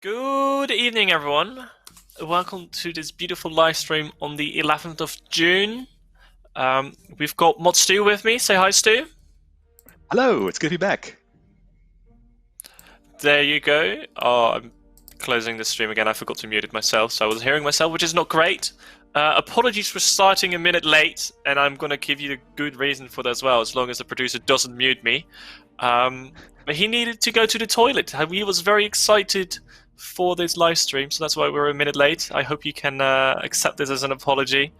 Good evening, everyone. Welcome to this beautiful live stream on the 11th of June. We've got Mod Stu with me. Say hi, Stu. Hello, it's good to be back. There you go. Oh, I'm closing the stream again. I forgot to mute it myself, so I was hearing myself, which is not great. Apologies for starting a minute late, and I'm going to give you a good reason for that as well, as long as the producer doesn't mute me. But he needed to go to the toilet. He was very excited for this live stream, so that's why we're a minute late. I hope you can accept this as an apology.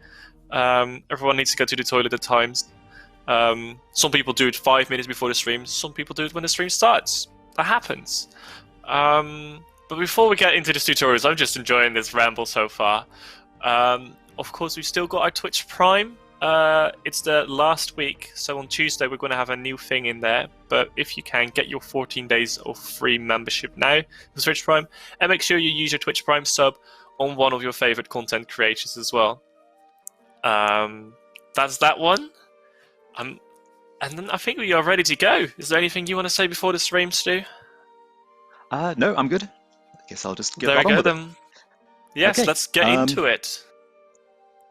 Everyone needs to go to the toilet at times. Some people do it 5 minutes before the stream. Some people do it when the stream starts. That happens. But before we get into this tutorials, I'm just enjoying this ramble so far. Of course, we've still got our Twitch Prime. It's the last week, so on Tuesday we're going to have a new thing in there. But if you can, get your 14 days of free membership now for Twitch Prime, and make sure you use your Twitch Prime sub on one of your favorite content creators as well. That's that one. And then I think we are ready to go. Is there anything you want to say before the stream, Stu? No, I'm good. I guess I'll just get There right we on go with it. then. Yes, Okay, let's get into it.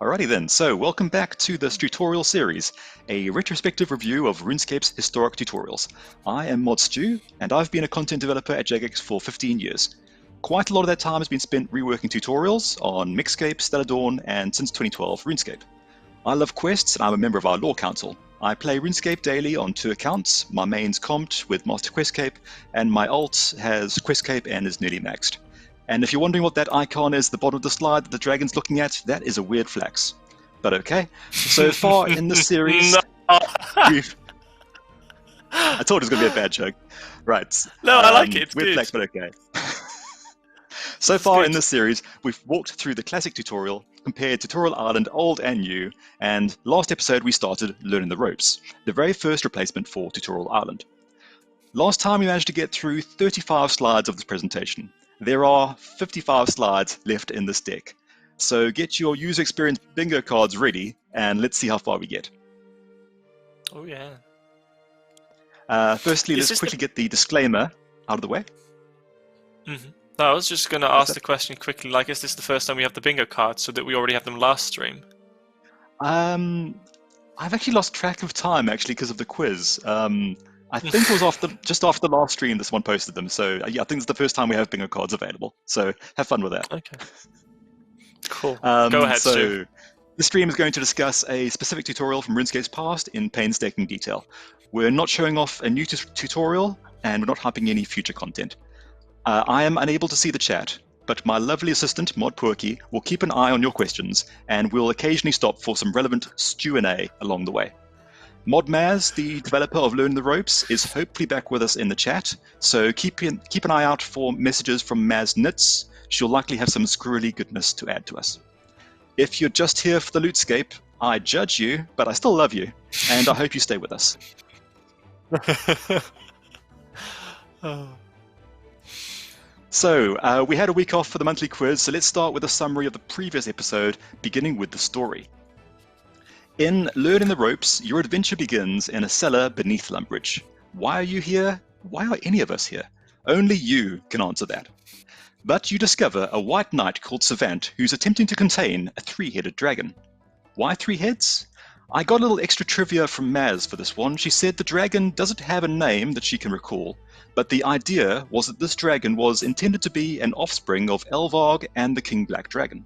Alrighty then, so welcome back to this tutorial series, a retrospective review of RuneScape's historic tutorials. I am Mod Stu, and I've been a content developer at Jagex for 15 years. Quite a lot of that time has been spent reworking tutorials on Mixscape, Stellar Dawn, and since 2012, RuneScape. I love quests, and I'm a member of our lore council. I play RuneScape daily on 2 accounts. My main's comped with Master Questcape, and my alt has Questcape and is nearly maxed. And if you're wondering what that icon is at the bottom of the slide that the dragon's looking at, that is a weird flex. But okay. So far in the series, we've... I told it was going to be a bad joke. Right. No, I like it. It's weird good. flex, but okay. So far in this series, we've walked through the classic tutorial, compared Tutorial Island old and new, and last episode we started Learning the Ropes, the very first replacement for Tutorial Island. Last time we managed to get through 35 slides of this presentation. There are 55 slides left in this deck. So get your user experience bingo cards ready, and let's see how far we get. Oh yeah. Firstly, let's quickly get the disclaimer out of the way. Mm-hmm. No, I was just going to ask the question quickly, like, is this the first time we have the bingo cards, so that we already have them last stream? I've actually lost track of time, actually, because of the quiz. I think it was just after the last stream this one posted them, so yeah, I think it's the first time we have bingo cards available, so have fun with that. Okay. Cool. Go ahead, Stu. This stream is going to discuss a specific tutorial from RuneScape's past in painstaking detail. We're not showing off a new tutorial, and we're not hyping any future content. I am unable to see the chat, but my lovely assistant, Mod Poerkie, will keep an eye on your questions, and we'll occasionally stop for some relevant Q&A along the way. Mod Maz, the developer of Learning the Ropes, is hopefully back with us in the chat, so keep an eye out for messages from Maz Nitz. She'll likely have some squirrely goodness to add to us. If you're just here for the Lootscape, I judge you, but I still love you, and I hope you stay with us. So, we had a week off for the monthly quiz, so let's start with a summary of the previous episode, beginning with the story. In Learning the Ropes, your adventure begins in a cellar beneath Lumbridge. Why are you here? Why are any of us here? Only you can answer that. But you discover a white knight called Savant who's attempting to contain a 3-headed dragon. Why 3 heads? I got a little extra trivia from Maz for this one. She said the dragon doesn't have a name that she can recall, but the idea was that this dragon was intended to be an offspring of Elvarg and the King Black Dragon.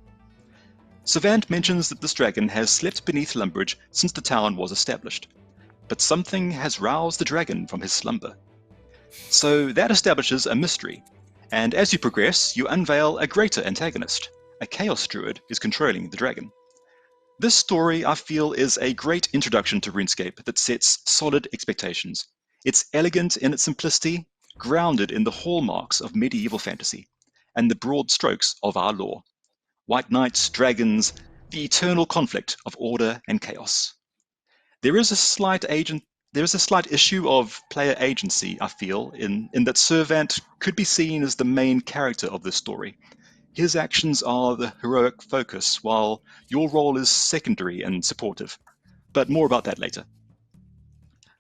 Savant mentions that this dragon has slept beneath Lumbridge since the town was established, but something has roused the dragon from his slumber. So that establishes a mystery, and as you progress, you unveil a greater antagonist. A Chaos Druid is controlling the dragon. This story, I feel, is a great introduction to RuneScape that sets solid expectations. It's elegant in its simplicity, grounded in the hallmarks of medieval fantasy, and the broad strokes of our lore. White knights, dragons, the eternal conflict of order and chaos. There is a slight issue of player agency, I feel, in that Savant could be seen as the main character of this story. His actions are the heroic focus, while your role is secondary and supportive. But more about that later.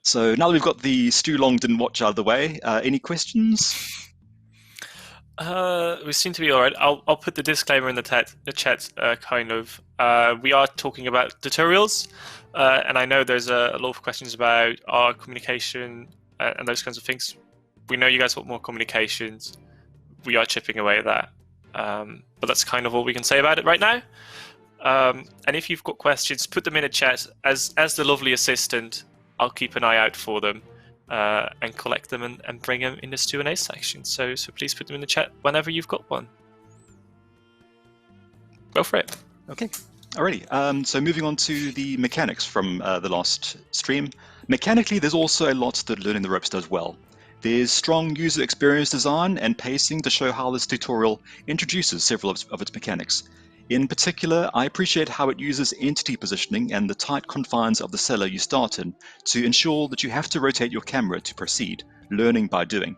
So now that we've got the Stu Long didn't watch out of the way, any questions? We seem to be all right. I'll put the disclaimer in the chat. Kind of. We are talking about tutorials, and I know there's a lot of questions about our communication and those kinds of things. We know you guys want more communications. We are chipping away at that, but that's kind of all we can say about it right now. And if you've got questions, put them in a chat. As the lovely assistant, I'll keep an eye out for them. And collect them and bring them in the Stu and section. So please put them in the chat whenever you've got one. Go for it. Okay, alrighty. So moving on to the mechanics from the last stream. Mechanically, there's also a lot that Learning the Ropes does well. There's strong user experience design and pacing to show how this tutorial introduces several of its mechanics. In particular, I appreciate how it uses entity positioning and the tight confines of the cellar you start in to ensure that you have to rotate your camera to proceed, learning by doing.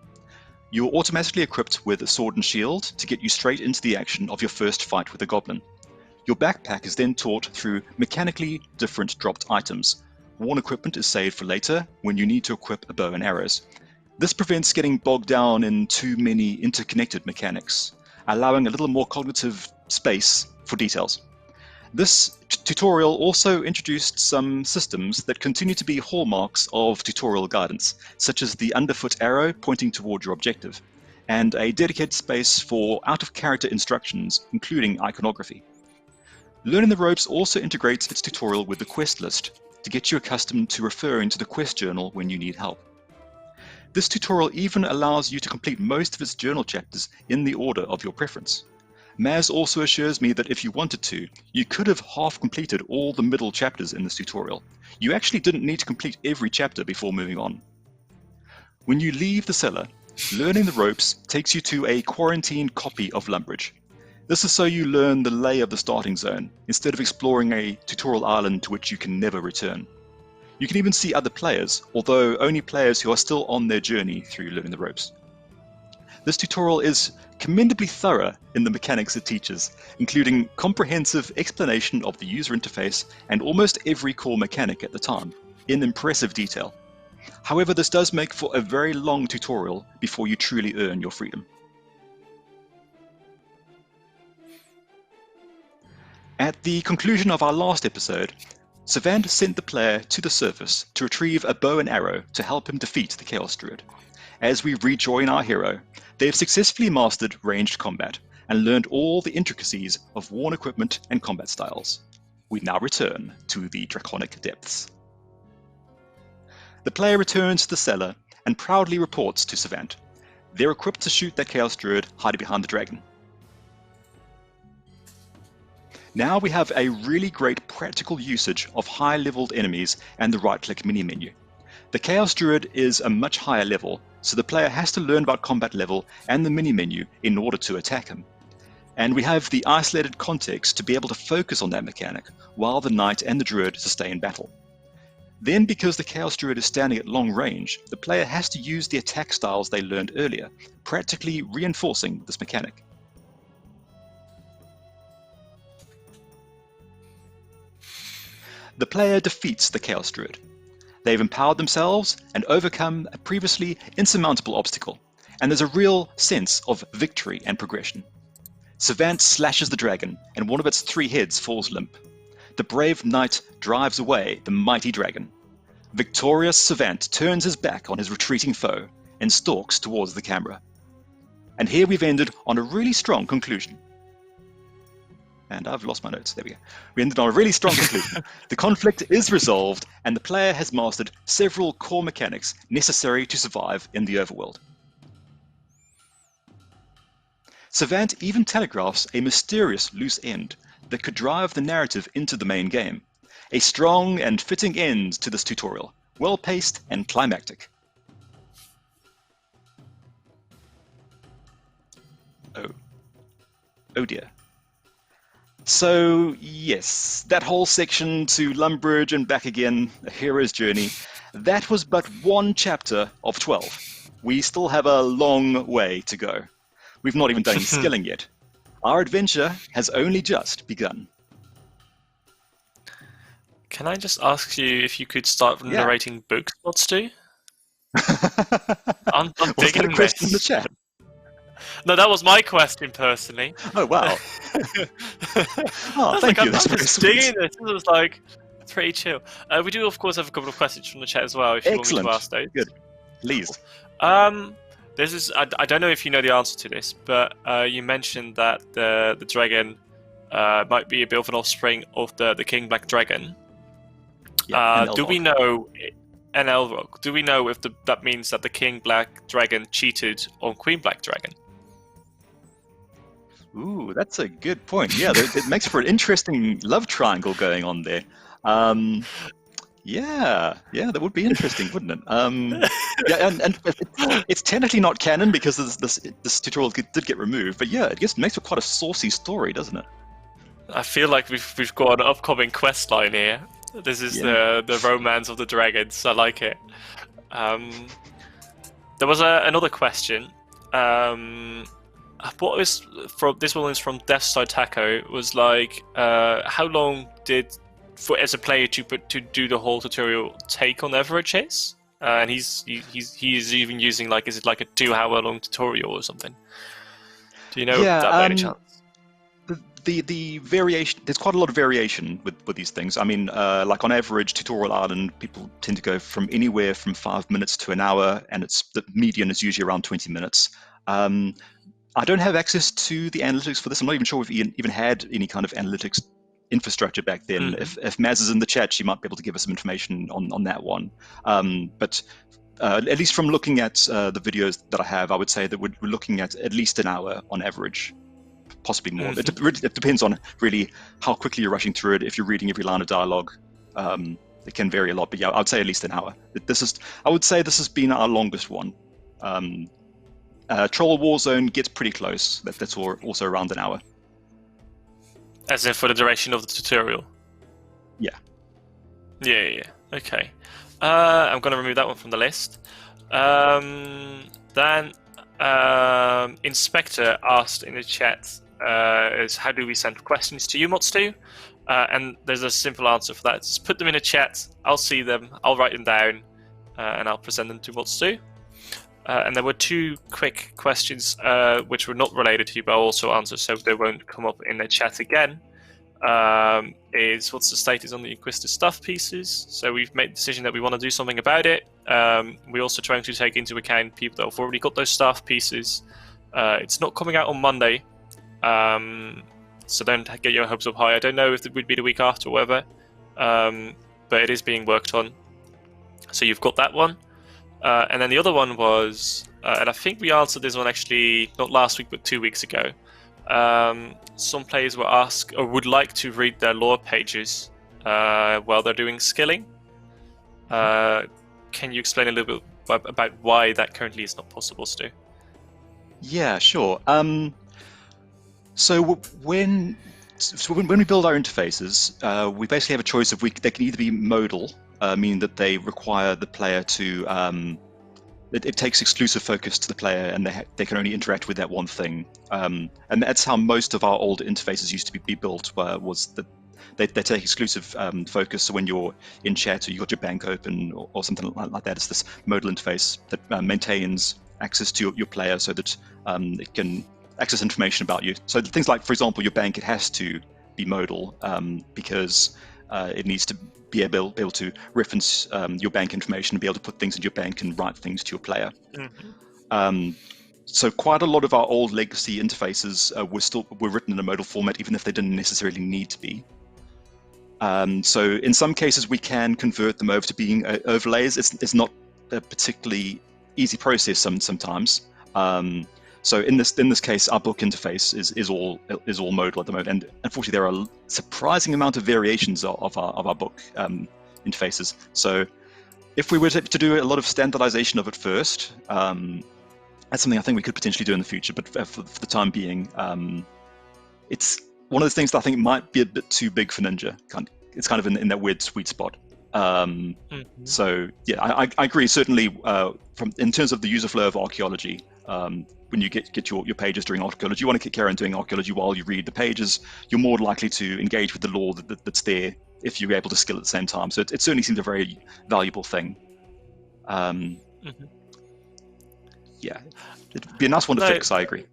You're automatically equipped with a sword and shield to get you straight into the action of your first fight with a goblin. Your backpack is then taught through mechanically different dropped items. Worn equipment is saved for later when you need to equip a bow and arrows. This prevents getting bogged down in too many interconnected mechanics, allowing a little more cognitive space for details. This tutorial also introduced some systems that continue to be hallmarks of tutorial guidance, such as the underfoot arrow pointing toward your objective, and a dedicated space for out-of-character instructions, including iconography. Learning the Ropes also integrates its tutorial with the quest list to get you accustomed to referring to the quest journal when you need help. This tutorial even allows you to complete most of its journal chapters in the order of your preference. Maz also assures me that if you wanted to, you could have half completed all the middle chapters in this tutorial. You actually didn't need to complete every chapter before moving on. When you leave the cellar, Learning the Ropes takes you to a quarantined copy of Lumbridge. This is so you learn the lay of the starting zone, instead of exploring a tutorial island to which you can never return. You can even see other players, although only players who are still on their journey through Learning the Ropes. This tutorial is commendably thorough in the mechanics it teaches, including comprehensive explanation of the user interface and almost every core mechanic at the time, in impressive detail. However, this does make for a very long tutorial before you truly earn your freedom. At the conclusion of our last episode, Savant sent the player to the surface to retrieve a bow and arrow to help him defeat the Chaos Druid. As we rejoin our hero, they have successfully mastered ranged combat and learned all the intricacies of worn equipment and combat styles. We now return to the Draconic Depths. The player returns to the cellar and proudly reports to Savant. They're equipped to shoot that Chaos Druid hiding behind the dragon. Now we have a really great practical usage of high-leveled enemies and the right-click mini-menu. The Chaos Druid is a much higher level, so the player has to learn about combat level and the mini-menu in order to attack him. And we have the isolated context to be able to focus on that mechanic, while the Knight and the Druid sustain battle. Then, because the Chaos Druid is standing at long range, the player has to use the attack styles they learned earlier, practically reinforcing this mechanic. The player defeats the Chaos Druid. They've empowered themselves and overcome a previously insurmountable obstacle, and there's a real sense of victory and progression. Savant slashes the dragon, and one of its 3 heads falls limp. The brave knight drives away the mighty dragon. Victorious Savant turns his back on his retreating foe and stalks towards the camera. And here we've ended on a really strong conclusion. And I've lost my notes. There we go. We ended on a really strong conclusion. The conflict is resolved, and the player has mastered several core mechanics necessary to survive in the overworld. Savant even telegraphs a mysterious loose end that could drive the narrative into the main game. A strong and fitting end to this tutorial, well-paced and climactic. Oh dear. So, yes, that whole section to Lumbridge and back again, a hero's journey, that was but one chapter of 12. We still have a long way to go. We've not even done any skilling yet. Our adventure has only just begun. Can I just ask you if you could start narrating book spots too? I'm Was that digging a question in the this. chat? No, that was my question personally. Oh wow! I Oh, was thank like, you. I'm That's very just sweet. digging this. This is like pretty chill. We do, of course, have a couple of questions from the chat as well. If you want me to Excellent. ask those. Good. Please. This is. I don't know if you know the answer to this, but you mentioned that the dragon might be a bit of an offspring of the King Black Dragon. Yeah. And Do we know an Elrog? Do we know if that means that the King Black Dragon cheated on Queen Black Dragon? Ooh, that's a good point. Yeah, it makes for an interesting love triangle going on there. Yeah, that would be interesting, wouldn't it? Yeah, and it's technically not canon because this tutorial did get removed, but yeah, it just makes for quite a saucy story, doesn't it? I feel like we've got an upcoming quest line here. This is the romance of the dragons. I like it. There was another question. What is from this one is from Deathside Taco. It was like, how long did as a player to do the whole tutorial take on average is? And he's even using like, is it like a 2-hour long tutorial or something? Do you know that by any chance? The variation, there's quite a lot of variation with these things. I mean, like on average, Tutorial Island, people tend to go from anywhere from 5 minutes to an hour, and the median is usually around 20 minutes. I don't have access to the analytics for this. I'm not even sure if we even had any kind of analytics infrastructure back then. Mm-hmm. If Maz is in the chat, she might be able to give us some information on that one. But at least from looking at the videos that I have, I would say that we're looking at least an hour on average. Possibly more. Mm-hmm. It depends on really how quickly you're rushing through it. If you're reading every line of dialogue, it can vary a lot. But yeah, I would say at least an hour. I would say this has been our longest one. Troll Warzone gets pretty close. That's also around an hour. As in for the duration of the tutorial? Yeah. Yeah. Okay. I'm going to remove that one from the list. Then Inspector asked in the chat, is how do we send questions to you, Stu? And there's a simple answer for that. Just put them in a chat. I'll see them. I'll write them down, and I'll present them to Stu. And there were 2 quick questions which were not related to you, but I'll also answer so they won't come up in the chat again. Is what's the status on the Inquisitor stuff pieces? So we've made the decision that we want to do something about it. We're also trying to take into account people that have already got those staff pieces. It's not coming out on Monday, so don't get your hopes up high. I don't know if it would be the week after or whatever, but it is being worked on. So you've got that one. And then the other one was, and I think we answered this one actually not last week but 2 weeks ago. Some players were asked or would like to read their lore pages while they're doing skilling. Can you explain a little bit about why that currently is not possible, Stu? Yeah, sure. So when we build our interfaces, we basically have a choice of they can either be modal, meaning that they require the player to it takes exclusive focus to the player, and they can only interact with that one thing. And that's how most of our old interfaces used to be built. Was that they take exclusive focus. So when you're in chat or you got your bank open or something like that, it's this modal interface that maintains access to your player so that it can access information about you. So things like, for example, your bank, it has to be modal because it needs to be able to reference your bank information and be able to put things into your bank and write things to your player. Mm-hmm. So quite a lot of our old legacy interfaces were written in a modal format, even if they didn't necessarily need to be. So in some cases, we can convert them over to being overlays. It's not a particularly easy process sometimes. So in this case, our book interface is all modal at the moment, and unfortunately, there are a surprising amount of variations of our book interfaces. So if we were to do a lot of standardization of it first, that's something I think we could potentially do in the future. But for the time being, it's one of those things that I think might be a bit too big for Ninja. It's kind of in that weird sweet spot. Mm-hmm. So yeah, I agree. Certainly, in terms of the user flow of archaeology, when you get your pages during archaeology, you want to carry on doing archaeology while you read the pages. You're more likely to engage with the lore that's there if you're able to skill at the same time. So it certainly seems a very valuable thing. Mm-hmm. yeah, it'd be a nice one to fix. I agree.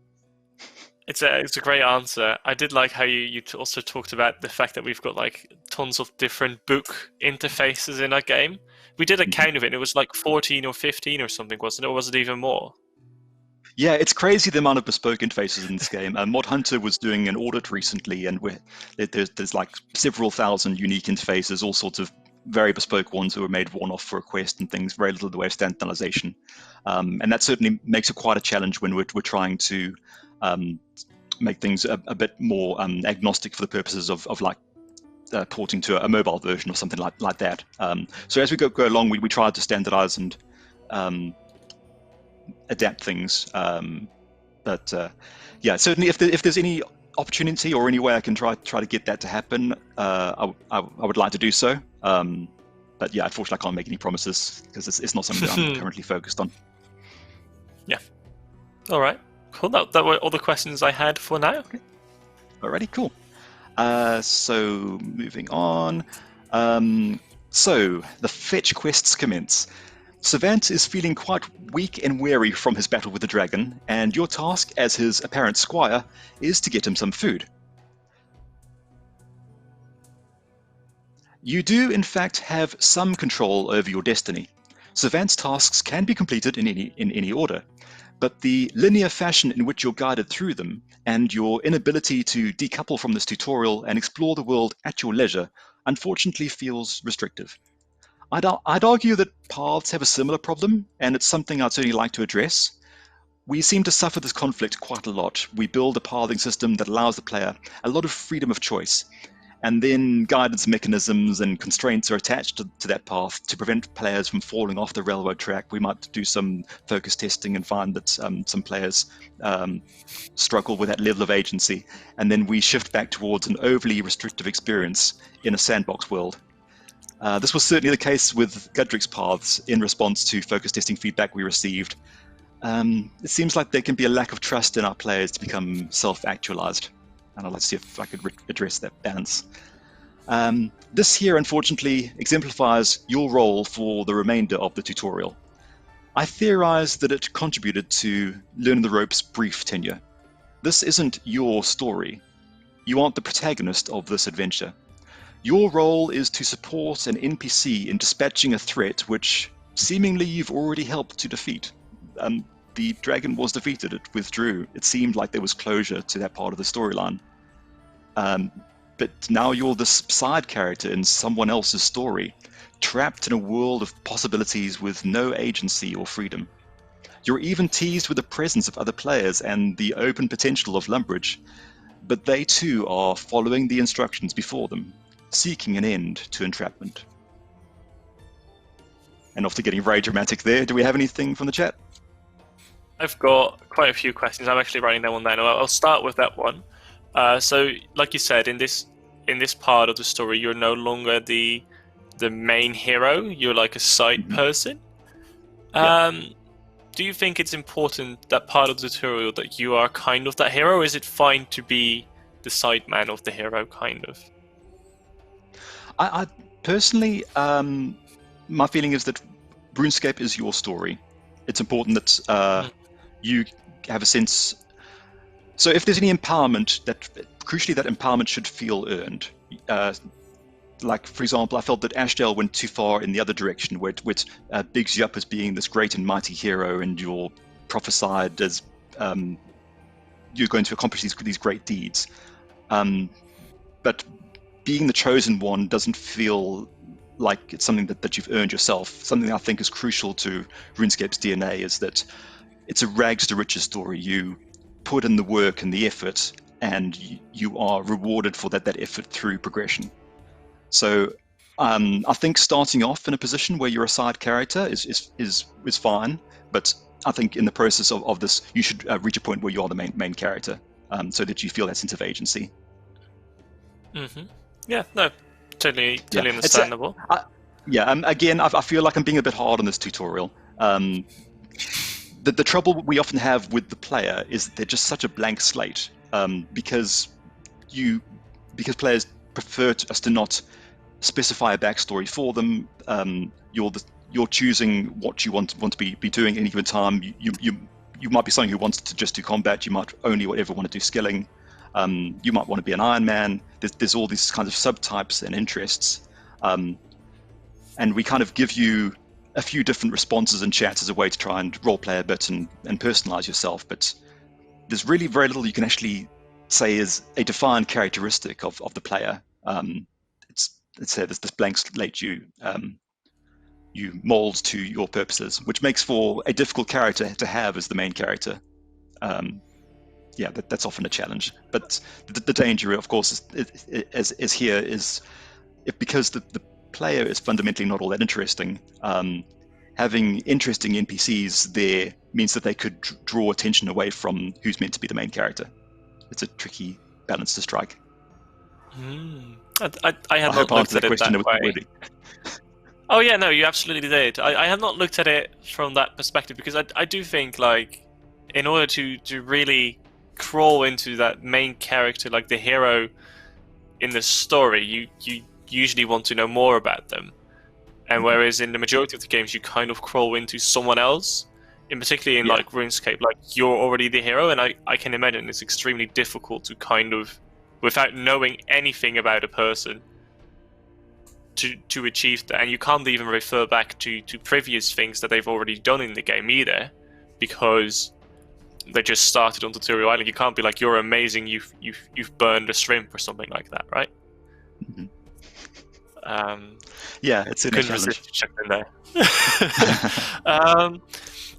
It's a great answer. I did like how you also talked about the fact that we've got like tons of different book interfaces in our game. We did a count of it, and it was like 14 or 15 or something, wasn't it? Or was it even more? Yeah, it's crazy the amount of bespoke interfaces in this game. Mod Hunter was doing an audit recently, and there's like several thousand unique interfaces, all sorts of very bespoke ones who were made one-off for a quest and things, very little in the way of standardization. And that certainly makes it quite a challenge when we're trying to make things a bit more agnostic for the purposes of like porting to a mobile version or something like that. So as we go along, we try to standardize and adapt things. But yeah, certainly if there's any opportunity or any way I can try to get that to happen, I would like to do so. But yeah, unfortunately, I can't make any promises because it's not something that I'm currently focused on. Yeah. All right. Cool. That were all the questions I had for now. Okay. Alrighty, cool. So moving on. So the fetch quests commence. Savant is feeling quite weak and weary from his battle with the dragon, and your task as his apparent squire is to get him some food. You do, in fact, have some control over your destiny. Savant's tasks can be completed in any order, but the linear fashion in which you're guided through them, and your inability to decouple from this tutorial and explore the world at your leisure, unfortunately feels restrictive. I'd argue that paths have a similar problem, and it's something I'd certainly like to address. We seem to suffer this conflict quite a lot. We build a pathing system that allows the player a lot of freedom of choice, and then guidance mechanisms and constraints are attached to that path to prevent players from falling off the railroad track. We might do some focus testing and find that some players struggle with that level of agency, and then we shift back towards an overly restrictive experience in a sandbox world. This was certainly the case with Gudric's paths in response to focus testing feedback we received. It seems like there can be a lack of trust in our players to become self-actualized, and I'd like to see if I could address that balance. This here, unfortunately, exemplifies your role for the remainder of the tutorial. I theorize that it contributed to Learning the Ropes' brief tenure. This isn't your story. You aren't the protagonist of this adventure. Your role is to support an NPC in dispatching a threat which seemingly you've already helped to defeat. The dragon was defeated, it withdrew. It seemed like there was closure to that part of the storyline. But now you're this side character in someone else's story, trapped in a world of possibilities with no agency or freedom. You're even teased with the presence of other players and the open potential of Lumbridge, but they too are following the instructions before them, seeking an end to entrapment. And after getting very dramatic there, do we have anything from the chat? I've got quite a few questions. I'm actually writing them one down. I'll start with that one. So, like you said, in this part of the story, you're no longer the main hero. You're like a side person. Do you think it's important, that part of the tutorial, that you are kind of that hero? Or is it fine to be the side man of the hero, kind of? I personally, my feeling is that RuneScape is your story. It's important that you have a sense. So if there's any empowerment, crucially that empowerment should feel earned. Like, for example, I felt that Ashdale went too far in the other direction, where it bigs you up as being this great and mighty hero, and you're prophesied as you're going to accomplish these great deeds. But being the chosen one doesn't feel like it's something that you've earned yourself. Something I think is crucial to RuneScape's DNA is that it's a rags to riches story. You put in the work and the effort, and you are rewarded for that effort through progression. So I think starting off in a position where you're a side character is fine, but I think in the process of this, you should reach a point where you are the main character, so that you feel that sense of agency. Mm-hmm. Yeah, no, totally understandable. Again, I feel like I'm being a bit hard on this tutorial. The trouble we often have with the player is that they're just such a blank slate, because players prefer us to not specify a backstory for them. You're choosing what you want to be doing at any given time. You you might be someone who wants to just do combat. You might only ever want to do skilling. You might want to be an Iron Man. There's all these kinds of subtypes and interests, and we kind of give you a few different responses and chats as a way to try and roleplay a bit and personalize yourself. But there's really very little you can actually say is a defined characteristic of the player. It's this blank slate you mold to your purposes, which makes for a difficult character to have as the main character. That's often a challenge. But the danger, of course, is here is because the player is fundamentally not all that interesting. Having interesting NPCs there means that they could draw attention away from who's meant to be the main character. It's a tricky balance to strike. I had not looked at it that way. Oh yeah, no, you absolutely did. I have not looked at it from that perspective because I do think like in order to really crawl into that main character, like the hero in the story, you usually want to know more about them. And whereas in the majority of the games you kind of crawl into someone else, in particularly in like RuneScape, like you're already the hero, and I can imagine it's extremely difficult to kind of, without knowing anything about a person, to achieve that. And you can't even refer back to previous things that they've already done in the game either, because they just started on Tutorial Island. You can't be like, you're amazing, you've burned a shrimp or something like that, right? Mm-hmm. It's in a challenge. Check in there.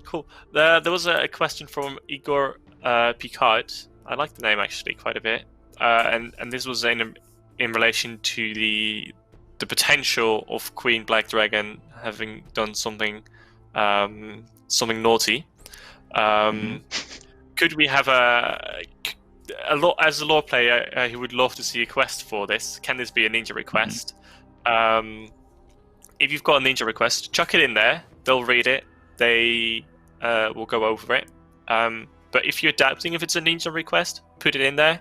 Cool. There was a question from Igor Picard. I like the name actually quite a bit, and this was in relation to the potential of Queen Black Dragon having done something naughty. Could we have as a lore player, he would love to see a quest for this. Can this be a ninja request? If you've got a ninja request, chuck it in there. They'll read it. They will go over it. But if you're doubting if it's a ninja request, put it in there,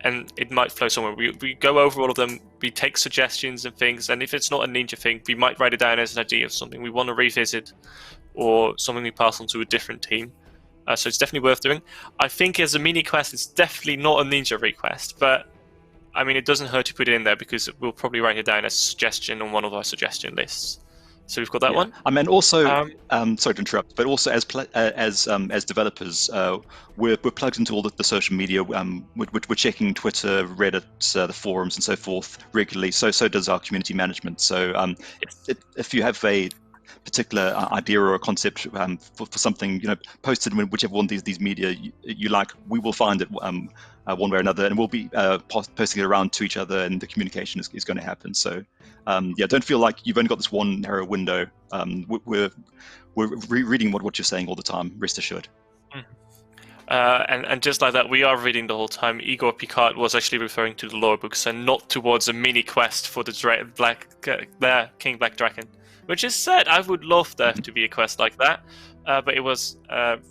and it might flow somewhere. We go over all of them. We take suggestions and things, and if it's not a ninja thing, we might write it down as an idea of something we want to revisit, or something we pass on to a different team. So it's definitely worth doing. I think as a mini quest, it's definitely not a ninja request, but I mean, it doesn't hurt to put it in there because we'll probably write it down as a suggestion on one of our suggestion lists. So we've got that one. I mean, also, sorry to interrupt, but also as developers, we're plugged into all the social media. We're checking Twitter, Reddit, the forums, and so forth regularly. So does our community management. So if you have a particular idea or a concept for something, post it in whichever one of these media you like. We will find it one way or another, and we'll be posting it around to each other, and the communication is going to happen. So don't feel like you've only got this one narrow window. We're reading what you're saying all the time. Rest assured. And just like that, we are reading the whole time. Igor Picard was actually referring to the lore books and not towards a mini quest for the King Black Dragon. Which is sad. I would love there to be a quest like that, but it was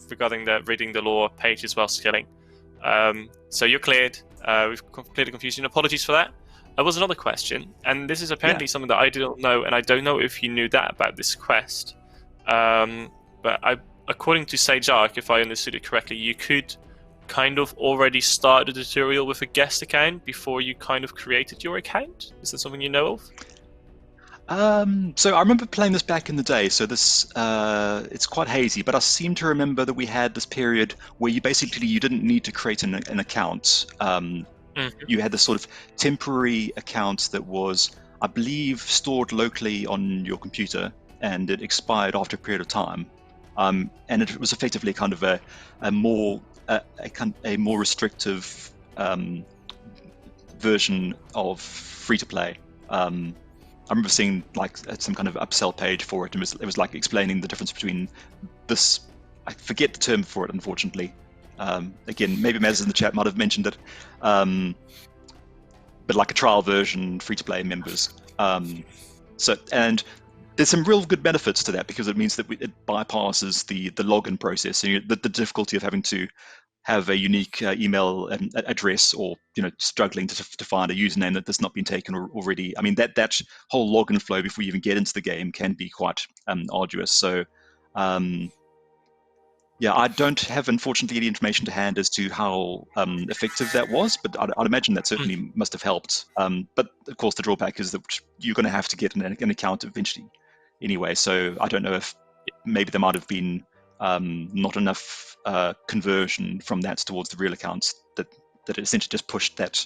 regarding the reading the lore page as well, skilling. So you're cleared. We've cleared the confusion. Apologies for that. There was another question, and this is apparently something that I didn't know, and I don't know if you knew that about this quest. But according to Sage Arc, if I understood it correctly, you could kind of already start the tutorial with a guest account before you kind of created your account. Is that something you know of? So I remember playing this back in the day, so this it's quite hazy, but I seem to remember that we had this period where you didn't need to create an account. You had this sort of temporary account that was, I believe, stored locally on your computer, and it expired after a period of time. And it was effectively kind of a more restrictive version of free-to-play. I remember seeing like some kind of upsell page for it, and it was like explaining the difference between this. I forget the term for it, unfortunately. Again, maybe Maz in the chat might have mentioned it, but like a trial version, free-to-play members. And there's some real good benefits to that because it means that it bypasses the login process, and the difficulty of having to have a unique email address, or struggling to find a username that's not been taken already. I mean, that whole login flow before you even get into the game can be quite arduous. So Yeah, I don't have, unfortunately, any information to hand as to how effective that was, but I'd imagine that certainly must have helped. But of course, the drawback is that you're going to have to get an account eventually anyway, so I don't know if maybe there might have been not enough conversion from that towards the real accounts that it essentially just pushed that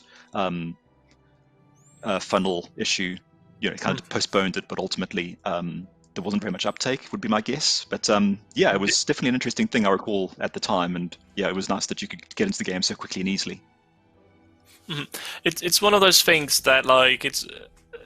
funnel issue, kind of postponed it, but ultimately there wasn't very much uptake, would be my guess. But yeah, it was definitely an interesting thing I recall at the time, and yeah, it was nice that you could get into the game so quickly and easily. It's one of those things that, like, it's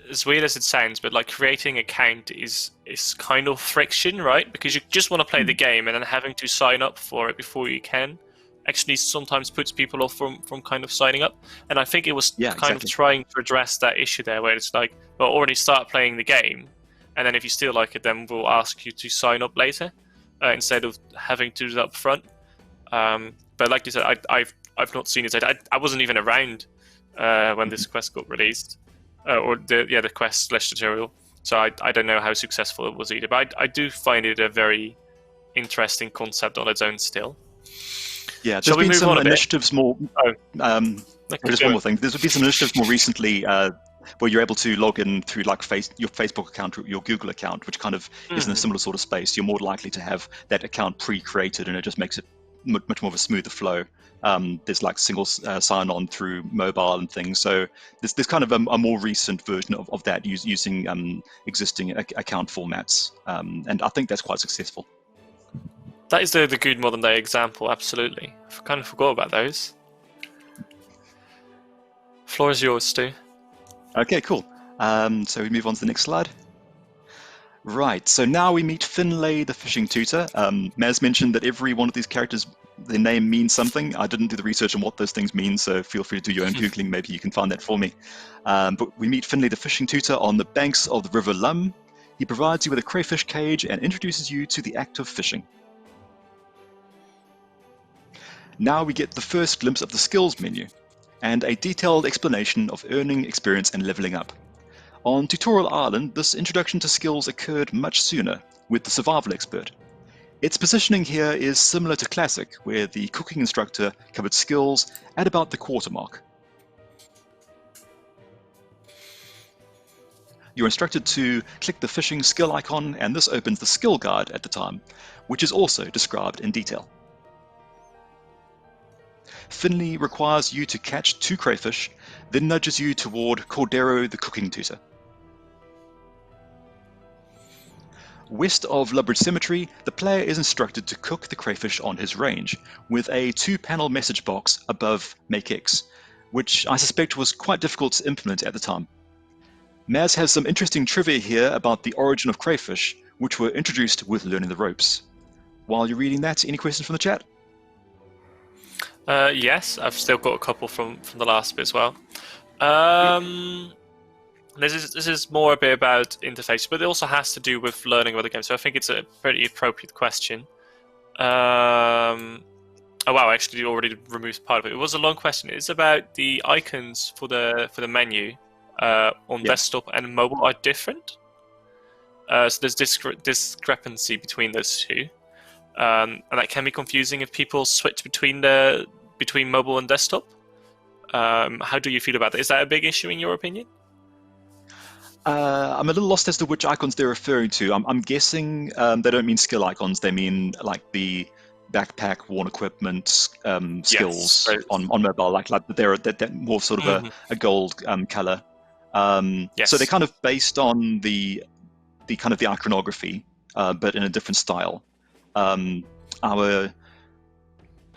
as weird as it sounds, but like creating an account is kind of friction, right? Because you just want to play the game, and then having to sign up for it before you can actually sometimes puts people off from kind of signing up. And I think it was kind of trying to address that issue there, where it's like, well, already start playing the game, and then if you still like it, then we'll ask you to sign up later instead of having to do that up front. But like you said, I've not seen it. I wasn't even around when this quest got released, or the quest / tutorial. So I don't know how successful it was either. But I do find it a very interesting concept on its own still. Yeah, there's been some initiatives more. Just one more thing. There's been some initiatives more recently where you're able to log in through like your Facebook account or your Google account, which kind of is in a similar sort of space. You're more likely to have that account pre-created, and it just makes it much more of a smoother flow. There's like single sign-on through mobile and things. So there's kind of a more recent version of that using existing account formats, and I think that's quite successful. That is the good modern day example, absolutely. I kind of forgot about those. Floor is yours, Stu. Okay, cool. So we move on to the next slide. Right, so now we meet Finlay, the fishing tutor. Maz mentioned that every one of these characters, their name means something. I didn't do the research on what those things mean, so feel free to do your own Googling. Maybe you can find that for me. But we meet Finlay, the fishing tutor, on the banks of the River Lum. He provides you with a crayfish cage and introduces you to the act of fishing. Now we get the first glimpse of the skills menu, and a detailed explanation of earning experience and leveling up. On Tutorial Island, this introduction to skills occurred much sooner, with the Survival Expert. Its positioning here is similar to Classic, where the cooking instructor covered skills at about the quarter mark. You're instructed to click the fishing skill icon, and this opens the skill guide at the time, which is also described in detail. Finlay requires you to catch 2 crayfish, then nudges you toward Cordero, the cooking tutor. West of Lubbridge Cemetery, the player is instructed to cook the crayfish on his range, with a 2-panel message box above Make X, which I suspect was quite difficult to implement at the time. Maz has some interesting trivia here about the origin of crayfish, which were introduced with learning the ropes. While you're reading that, any questions from the chat? Yes, I've still got a couple from the last bit as well. This is more a bit about interface, but it also has to do with learning about the game. So I think it's a pretty appropriate question. Oh wow, actually you already removed part of it. It was a long question. It's about the icons for the menu on desktop and mobile are different. So there's discrepancy between those two. And that can be confusing if people switch between mobile and desktop. How do you feel about that? Is that a big issue in your opinion? I'm a little lost as to which icons they're referring to. I'm guessing they don't mean skill icons. They mean like the backpack, worn equipment skills on mobile. Like they're more sort of a gold color. So they're kind of based on the kind of the iconography, but in a different style. Our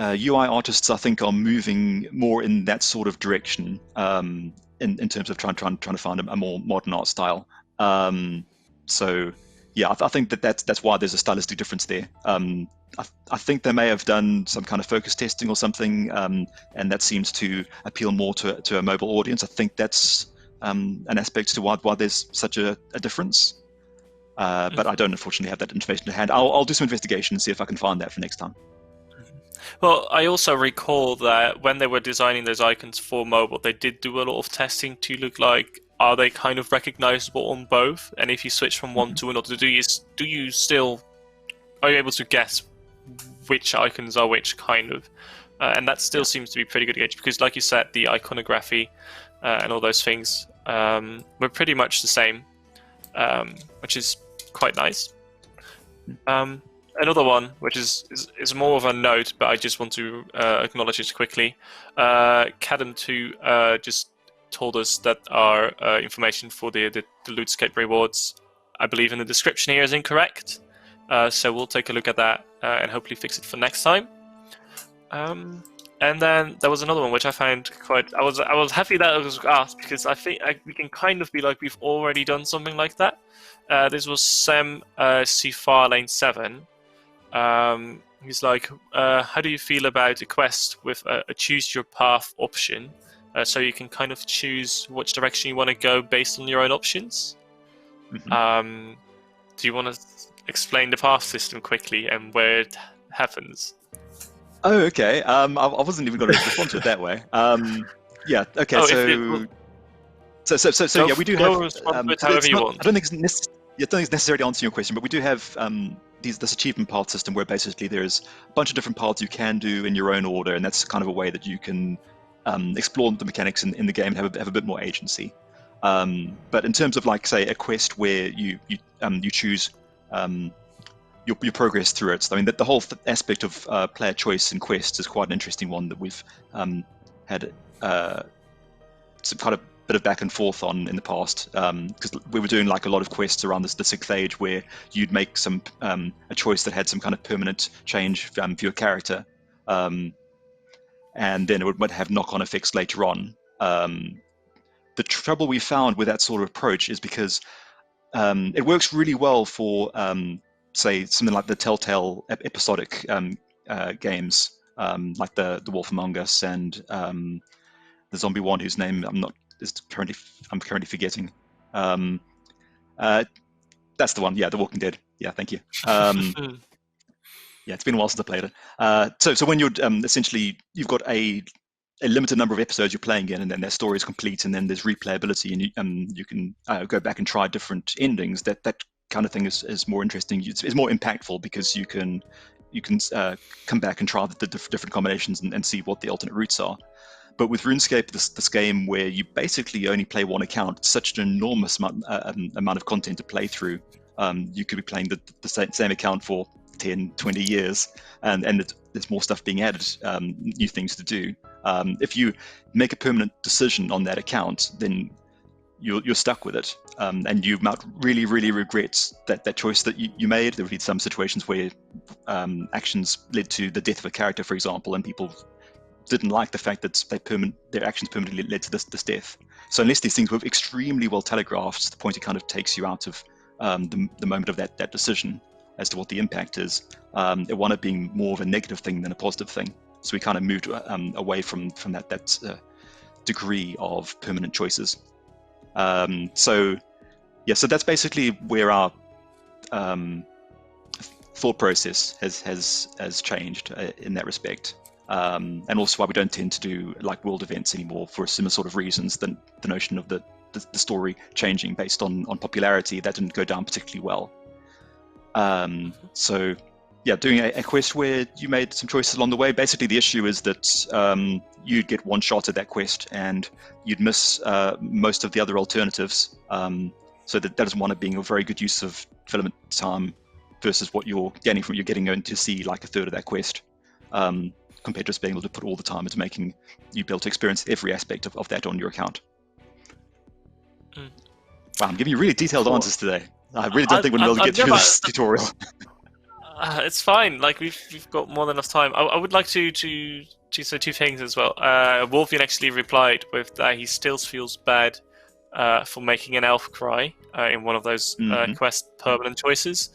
UI artists, I think, are moving more in that sort of direction in terms of trying to find a more modern art style. So yeah, I think that's why there's a stylistic difference there. I think they may have done some kind of focus testing or something, and that seems to appeal more to a mobile audience. I think that's an aspect to why there's such a difference. But I don't unfortunately have that information to hand. I'll do some investigation and see if I can find that for next time. Well, I also recall that when they were designing those icons for mobile, they did do a lot of testing to look like, are they kind of recognizable on both? And if you switch from one to another, are you able to guess which icons are which, kind of. And that still seems to be pretty good gauge, because like you said, the iconography and all those things were pretty much the same, which is quite nice. Another one, which is more of a note, but I just want to acknowledge it quickly. Cadam2 just told us that our information for the RuneScape rewards, I believe in the description here, is incorrect. So we'll take a look at that and hopefully fix it for next time. And then there was another one which I found quite. I was happy that it was asked, because I think we can kind of be like we've already done something like that. This was Sam C4 Lane 7. He's like, how do you feel about a quest with a choose your path option, so you can kind of choose which direction you want to go based on your own options? Mm-hmm. Do you want to explain the path system quickly and where it happens? Oh, okay. I wasn't even going to respond to it that way. Yeah. Okay. So yeah, we do have. However you want. I don't think it's necessary to answer your question, but we do have this achievement path system where basically there's a bunch of different paths you can do in your own order, and that's kind of a way that you can explore the mechanics in the game and have a bit more agency. But in terms of, like, say, a quest where you choose your progress through it. So, I mean, the whole aspect of player choice in quests is quite an interesting one that we've had some kind of bit of back and forth on in the past, because we were doing like a lot of quests around the 6th age where you'd make some a choice that had some kind of permanent change for your character, and then it would have knock-on effects later on. The trouble we found with that sort of approach is because it works really well for say something like the Telltale episodic games, like the Wolf Among Us and the zombie one whose name I'm currently forgetting. That's the one. Yeah, The Walking Dead. Yeah, thank you. Yeah, it's been a while since I played it. So when you're essentially, you've got a limited number of episodes you're playing in, and then their story is complete, and then there's replayability, and you can go back and try different endings. That kind of thing is more interesting. It's more impactful because you can come back and try the different combinations and see what the alternate routes are. But with RuneScape, this game where you basically only play one account, it's such an enormous amount of content to play through. You could be playing the same account for 10, 20 years, and there's more stuff being added, new things to do. If you make a permanent decision on that account, then you're stuck with it, and you might really, really regret that choice that you made. There would be some situations where actions led to the death of a character, for example, and people didn't like the fact that their actions permanently led to this death. So unless these things were extremely well telegraphed to the point it kind of takes you out of the moment of that decision as to what the impact is, it wound up being more of a negative thing than a positive thing. So we kind of moved away from that degree of permanent choices. So that's basically where our thought process has changed in that respect. And also why we don't tend to do like world events anymore for similar sort of reasons. The notion of the story changing based on popularity, that didn't go down particularly well. So yeah, doing a quest where you made some choices along the way, basically the issue is that you'd get one shot at that quest and you'd miss most of the other alternatives. So that doesn't want to being a very good use of development time versus what you're getting going to see like a third of that quest. Compared to just being able to put all the time into making you be able to experience every aspect of that on your account. Wow, I'm giving you really detailed answers today. I really don't think we're going to be able to get through this tutorial. It's fine. Like we've got more than enough time. I would like to say two things as well. Wolfian actually replied with that he still feels bad for making an elf cry in one of those quest permanent choices.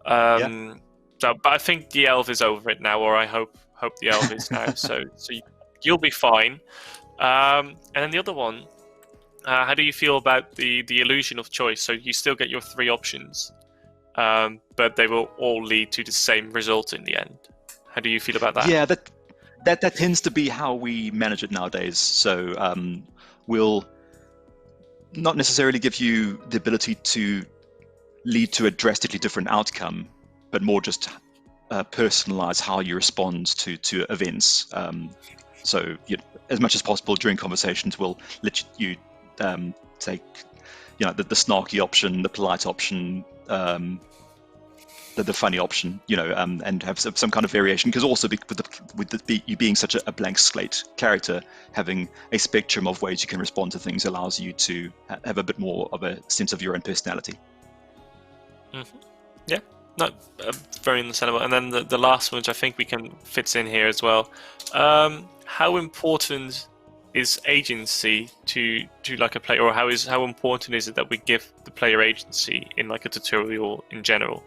But I think the elf is over it now, or I hope the elf is now. So you'll be fine. And then the other one, how do you feel about the illusion of choice? So you still get your 3 options, but they will all lead to the same result in the end. How do you feel about that? Yeah, that tends to be how we manage it nowadays. So we'll not necessarily give you the ability to lead to a drastically different outcome, but more just personalize how you respond to events. So as much as possible during conversations, we'll let you take the snarky option, the polite option, the funny option, and have some kind of variation. Because also with you being such a blank slate character, having a spectrum of ways you can respond to things allows you to have a bit more of a sense of your own personality. Mm-hmm. Yeah, no, very understandable. And then the last one, which I think we can fit in here as well. How important is agency to like a player, or how important is it that we give the player agency in like a tutorial in general?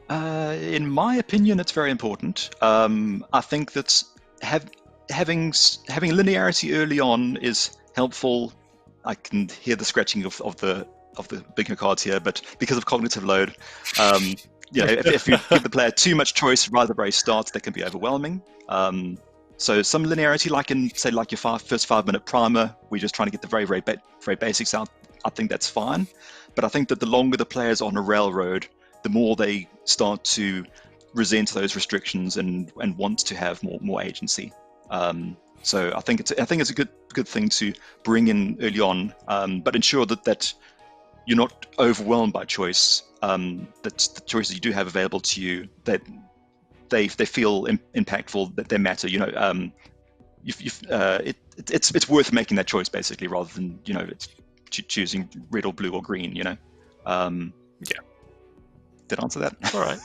In my opinion, it's very important. I think that having linearity early on is helpful. I can hear the scratching of the bigger cards here, but because of cognitive load, if you give the player too much choice right at the very start, that can be overwhelming. So some linearity, like in say like your first 5-minute primer, we're just trying to get the very very basics out. I think that's fine, but I think that the longer the player's on a railroad, the more they start to resent those restrictions and want to have more agency. So I think it's a good thing to bring in early on, but ensure that you're not overwhelmed by choice. That the choices you do have available to you, that they feel impactful, that they matter. It's worth making that choice basically, rather than it's choosing red or blue or green. Yeah. Did I answer that? All right.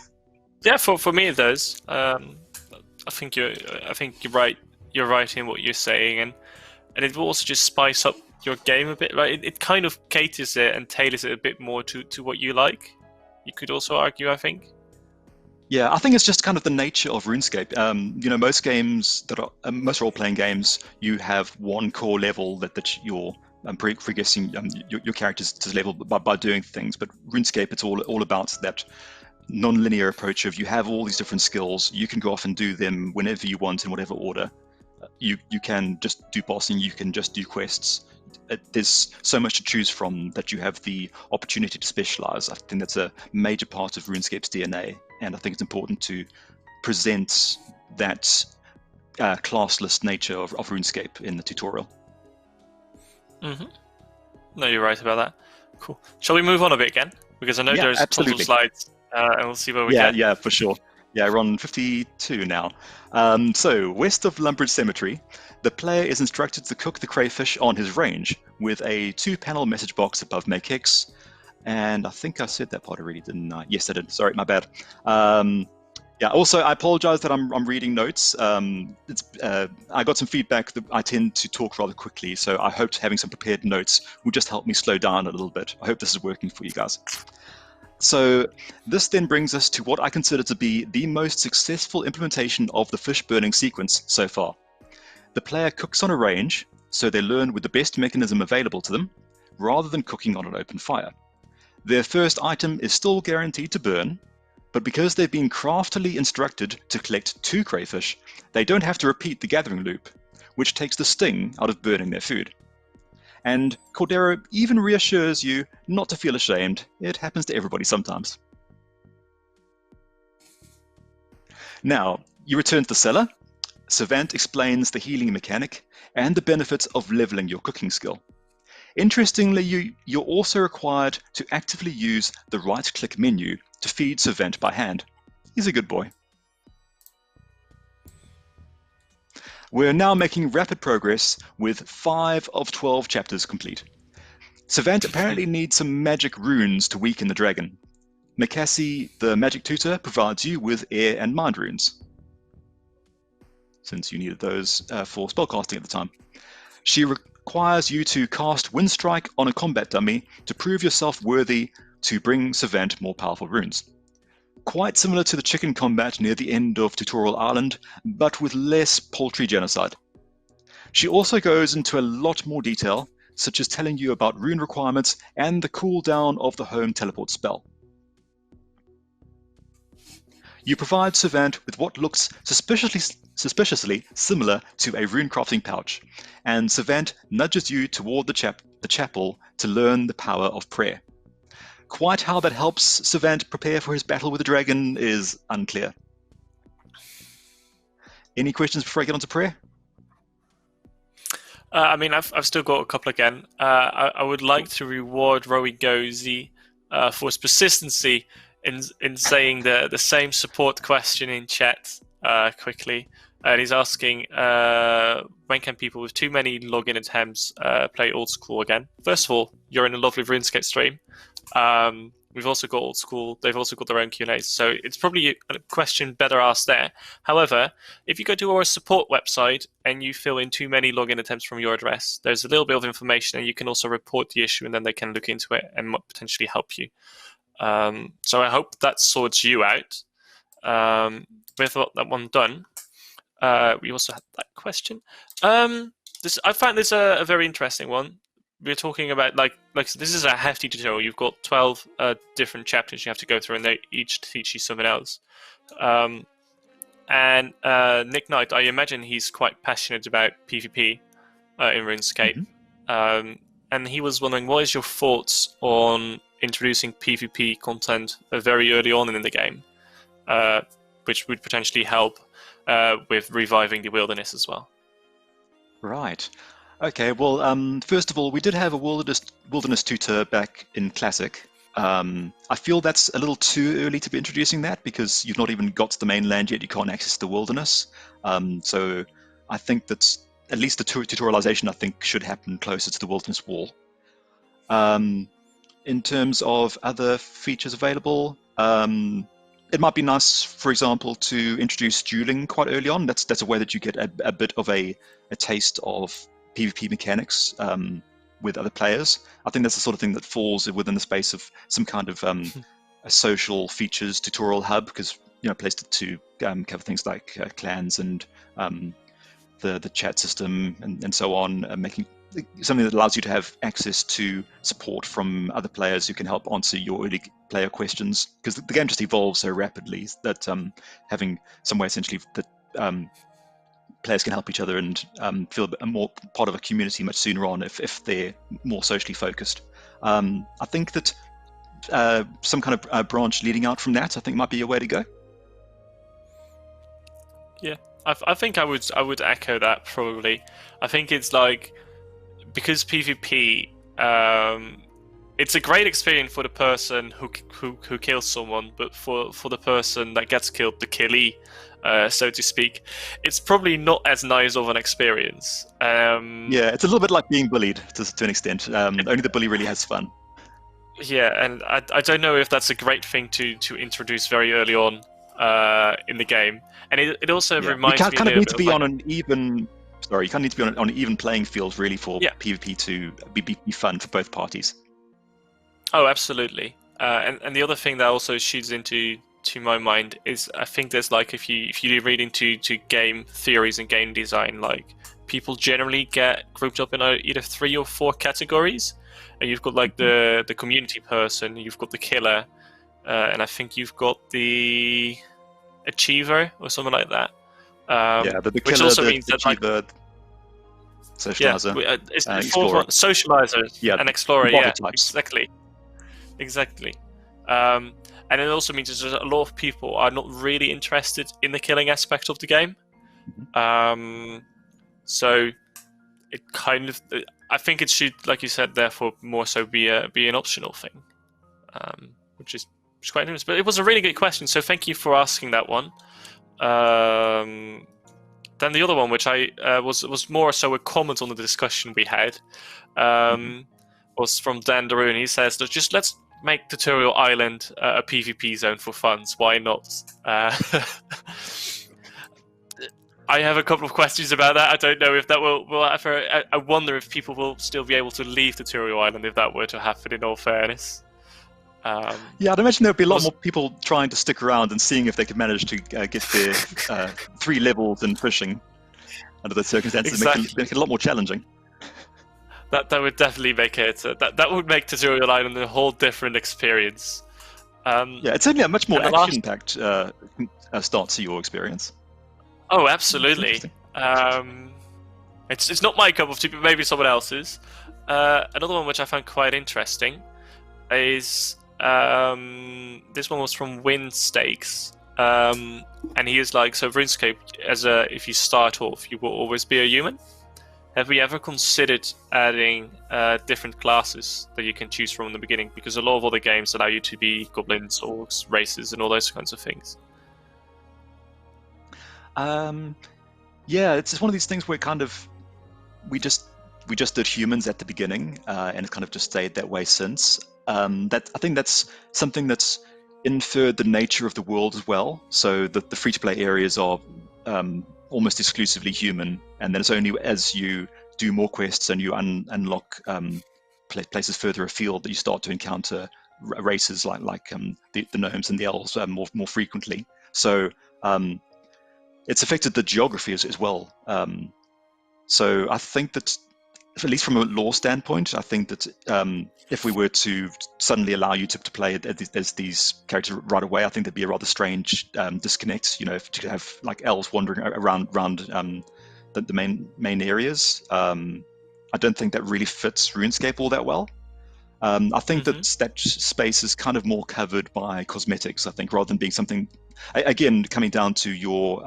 Yeah, for me it does. I think you're right. You're right in what you're saying, and it will also just spice up your game a bit, right? It kind of caters it and tailors it a bit more to what you like. You could also argue, I think. Yeah, I think it's just kind of the nature of RuneScape. Most games that are most role-playing games, you have one core level that you're progressing your characters to level by doing things. But RuneScape, it's all about that non-linear approach of you have all these different skills. You can go off and do them whenever you want in whatever order. You can just do bossing. You can just do quests. There's so much to choose from that you have the opportunity to specialize. I think that's a major part of RuneScape's DNA, and I think it's important to present that classless nature of RuneScape in the tutorial. Mm-hmm. No, you're right about that. Cool. Shall we move on a bit again? Because I know there's tons of slides, and we'll see where we get. Yeah, for sure. Yeah, we're on 52 now. So, west of Lumbridge Cemetery, the player is instructed to cook the crayfish on his range with a 2-panel message box above Make X. And I think I said that part already, didn't I? Yes, I did. Sorry, my bad. Yeah, also, I apologize that I'm reading notes. I got some feedback that I tend to talk rather quickly, so I hoped having some prepared notes would just help me slow down a little bit. I hope this is working for you guys. So this then brings us to what I consider to be the most successful implementation of the fish burning sequence so far. The player cooks on a range, so they learn with the best mechanism available to them, rather than cooking on an open fire. Their first item is still guaranteed to burn, but because they've been craftily instructed to collect 2 crayfish, they don't have to repeat the gathering loop, which takes the sting out of burning their food. And Cordero even reassures you not to feel ashamed. It happens to everybody sometimes. Now, you return to the cellar. Savant explains the healing mechanic and the benefits of leveling your cooking skill. Interestingly, you're also required to actively use the right-click menu to feed Savant by hand. He's a good boy. We're now making rapid progress with 5 of 12 chapters complete. Savant apparently needs some magic runes to weaken the dragon. Macassie, the magic tutor, provides you with air and mind runes, since you needed those for spellcasting at the time. She requires you to cast Windstrike on a combat dummy to prove yourself worthy to bring Savant more powerful runes. Quite similar to the chicken combat near the end of Tutorial Island, but with less paltry genocide. She also goes into a lot more detail, such as telling you about rune requirements and the cooldown of the home teleport spell. You provide Savant with what looks suspiciously similar to a rune crafting pouch, and Savant nudges you toward the chapel to learn the power of prayer. Quite how that helps Savant prepare for his battle with the dragon is unclear. Any questions before I get on to prayer? I mean, I've still got a couple again. I would like to reward Rowie Gozy for his persistency in saying the same support question in chat quickly. And he's asking, when can people with too many login attempts play Old School again? First of all, you're in a lovely RuneScape stream. We've also got Old School. They've also got their own Q&As. So it's probably a question better asked there. However, if you go to our support website and you fill in too many login attempts from your address, there's a little bit of information, and you can also report the issue, and then they can look into it and potentially help you. So I hope that sorts you out. With that one done, we also had that question. I find this a very interesting one. We're talking about like this is a hefty tutorial. You've got 12 different chapters you have to go through, and they each teach you something else. And Nick Knight, I imagine he's quite passionate about PvP in RuneScape. And he was wondering, what is your thoughts on introducing PvP content very early on in the game, which would potentially help with reviving the wilderness as well? Right. Okay, well, first of all, we did have a wilderness tutor back in Classic. I feel that's a little too early to be introducing that, because you've not even got to the mainland yet. You can't access the wilderness. So I think that at least the tutorialization, I think, should happen closer to the wilderness wall. In terms of other features available, it might be nice, for example, to introduce dueling quite early on. That's a way that you get a bit of a taste of PvP mechanics with other players. I think that's the sort of thing that falls within the space of some kind of a social features tutorial hub, because placed it to cover things like clans and the chat system and so on, making something that allows you to have access to support from other players who can help answer your early player questions, because the game just evolves so rapidly that having some way essentially that players can help each other and feel a more part of a community much sooner on if they're more socially focused. I think that some kind of branch leading out from that, I think, might be a way to go. Yeah, I think I would echo that probably. I think it's like, because PvP, it's a great experience for the person who kills someone, but for the person that gets killed, the killee, so to speak, it's probably not as nice of an experience. Yeah, it's a little bit like being bullied to an extent. Only the bully really has fun. Yeah, and I don't know if that's a great thing to introduce very early on in the game. And it also reminds me kind of need to be on an even. Sorry, you kind of need to be on an even playing field, really, for PvP to be fun for both parties. Oh, absolutely. And the other thing that also shoots into my mind is, I think there's like, if you read into game theories and game design, like, people generally get grouped up in either 3 or 4 categories, and you've got like the community person, you've got the killer, and I think you've got the achiever or something like that. The killer, which also means that achiever, like, socializer, it's the fourth one, socializer, and explorer. Yeah, exactly. And it also means that a lot of people are not really interested in the killing aspect of the game. So it kind of, I think it should, like you said, therefore more so be an optional thing, which is quite interesting. But it was a really good question, so thank you for asking that one. Then the other one, which I was more so a comment on the discussion we had, was from Dan Daroon. He says, just let's make Tutorial Island a PvP zone for funds. Why not? I have a couple of questions about that. I don't know if that will happen. I wonder if people will still be able to leave Tutorial Island if that were to happen, in all fairness. Yeah, I'd imagine there'd be a lot more people trying to stick around and seeing if they could manage to get their 3 levels and pushing under those circumstances. Exactly. Make it a lot more challenging. That would definitely make it. That would make Tutorial Island a whole different experience. Yeah, it's certainly a much more action-packed start to your experience. Oh, absolutely. It's not my cup of tea, but maybe someone else's. Another one which I found quite interesting is This one was from Windstakes. And he is like, so RuneScape, if you start off, you will always be a human. Have we ever considered adding different classes that you can choose from in the beginning? Because a lot of other games allow you to be goblins, orcs, races, and all those kinds of things. Yeah, it's just one of these things where kind of we just did humans at the beginning, and it's kind of just stayed that way since. I think that's something that's inferred the nature of the world as well. So the free-to-play areas are almost exclusively human, and then it's only as you do more quests and you unlock places further afield that you start to encounter races like the gnomes and the elves more frequently. So it's affected the geography as well. So I think that, at least from a lore standpoint, I think that if we were to suddenly allow you to play as these characters right away, I think there'd be a rather strange disconnect. You know, if you have like elves wandering around the main areas, I don't think that really fits RuneScape all that well. I think that space is kind of more covered by cosmetics, I think, rather than being something, again, coming down to your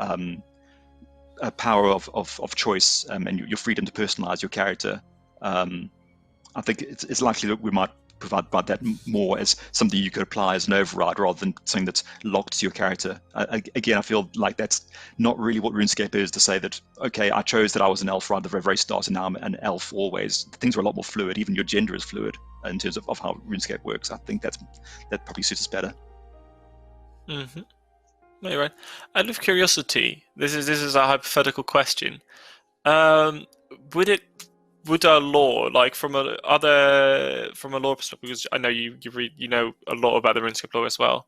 power of choice and your freedom to personalize your character. I think it's likely that we might provide that more as something you could apply as an override rather than something that's locked to your character. Again, I feel like that's not really what RuneScape is, to say that, okay, I chose that I was an elf right at the very start and now I'm an elf always. Things are a lot more fluid. Even your gender is fluid in terms of how RuneScape works. I think that probably suits us better. Mm-hmm. No, you're right. Out of curiosity, this is a hypothetical question. Would our lore, like from a lore perspective, because I know you know a lot about the RuneScape lore as well.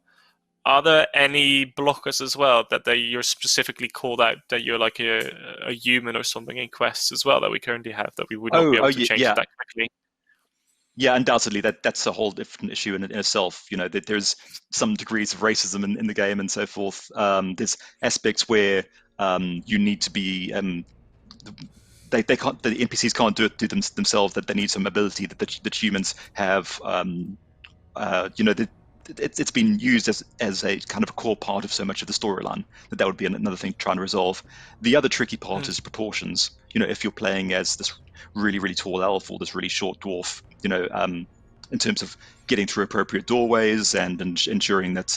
Are there any blockers as well that you're specifically called out that you're like a human or something in quests as well that we currently have that we would not be able to change that quickly? Yeah, undoubtedly, that's a whole different issue in itself. You know, that there's some degrees of racism in the game and so forth. There's aspects where you need to be they can't, the NPCs can't do it themselves. That they need some ability that humans have. You know, it's been used as a kind of a core part of so much of the storyline that would be another thing trying to resolve. The other tricky part is proportions. You know, if you're playing as this really tall elf or this really short dwarf, you know, in terms of getting through appropriate doorways and ensuring that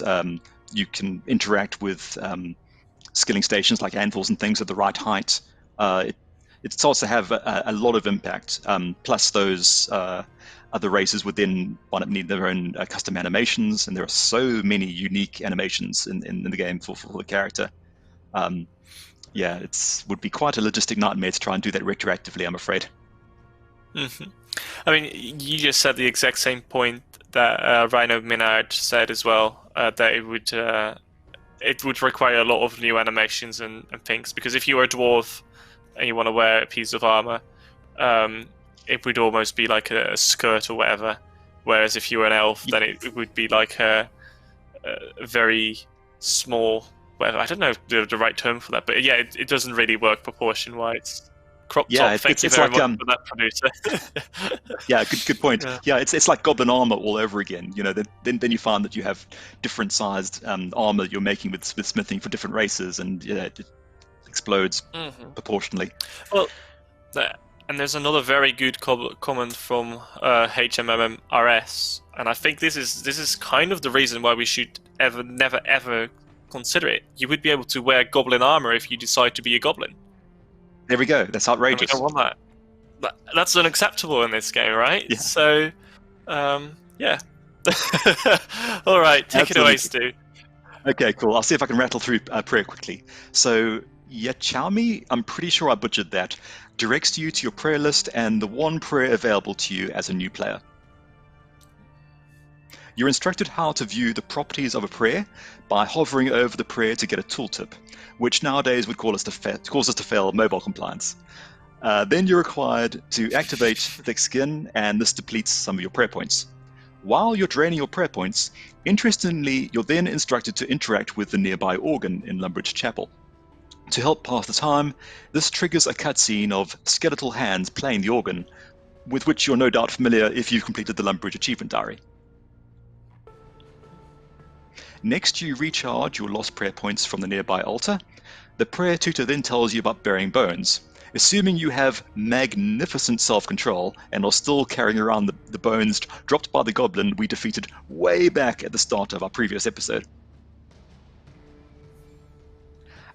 you can interact with skilling stations like anvils and things at the right height. It starts to have a lot of impact. Plus, those other races would then wind up needing their own custom animations, and there are so many unique animations in the game for the character. Yeah, it would be quite a logistic nightmare to try and do that retroactively, I'm afraid. Mm-hmm. I mean, you just said the exact same point that Rhino Minard said as well, that it would require a lot of new animations and things, because if you were a dwarf and you want to wear a piece of armor, it would almost be like a skirt or whatever, whereas if you were an elf, then it would be like a very small, whatever. I don't know the right term for that, but yeah, it doesn't really work proportion-wise. Crop top, thank you very much for that, producer. Yeah, good point. Yeah, it's like goblin armor all over again. You know, then you find that you have different sized armor you're making with smithing for different races, and yeah, it explodes proportionally. Well, and there's another very good comment from HMMRS, and I think this is kind of the reason why we should never ever consider it. You would be able to wear goblin armor if you decide to be a goblin. There we go. That's outrageous. I don't want that. That's unacceptable in this game, right? Yeah. So, yeah. All right, take it away, Stu. Okay, cool. I'll see if I can rattle through prayer quickly. So, Yachami, I'm pretty sure I butchered that, directs you to your prayer list and the one prayer available to you as a new player. You're instructed how to view the properties of a prayer by hovering over the prayer to get a tooltip, which nowadays would cause us to fail mobile compliance. Then you're required to activate Thick Skin, and this depletes some of your prayer points. While you're draining your prayer points, interestingly, you're then instructed to interact with the nearby organ in Lumbridge Chapel. To help pass the time, this triggers a cutscene of skeletal hands playing the organ, with which you're no doubt familiar if you've completed the Lumbridge Achievement Diary. Next, you recharge your lost prayer points from the nearby altar. The prayer tutor then tells you about burying bones. Assuming you have magnificent self-control and are still carrying around the bones dropped by the goblin we defeated way back at the start of our previous episode.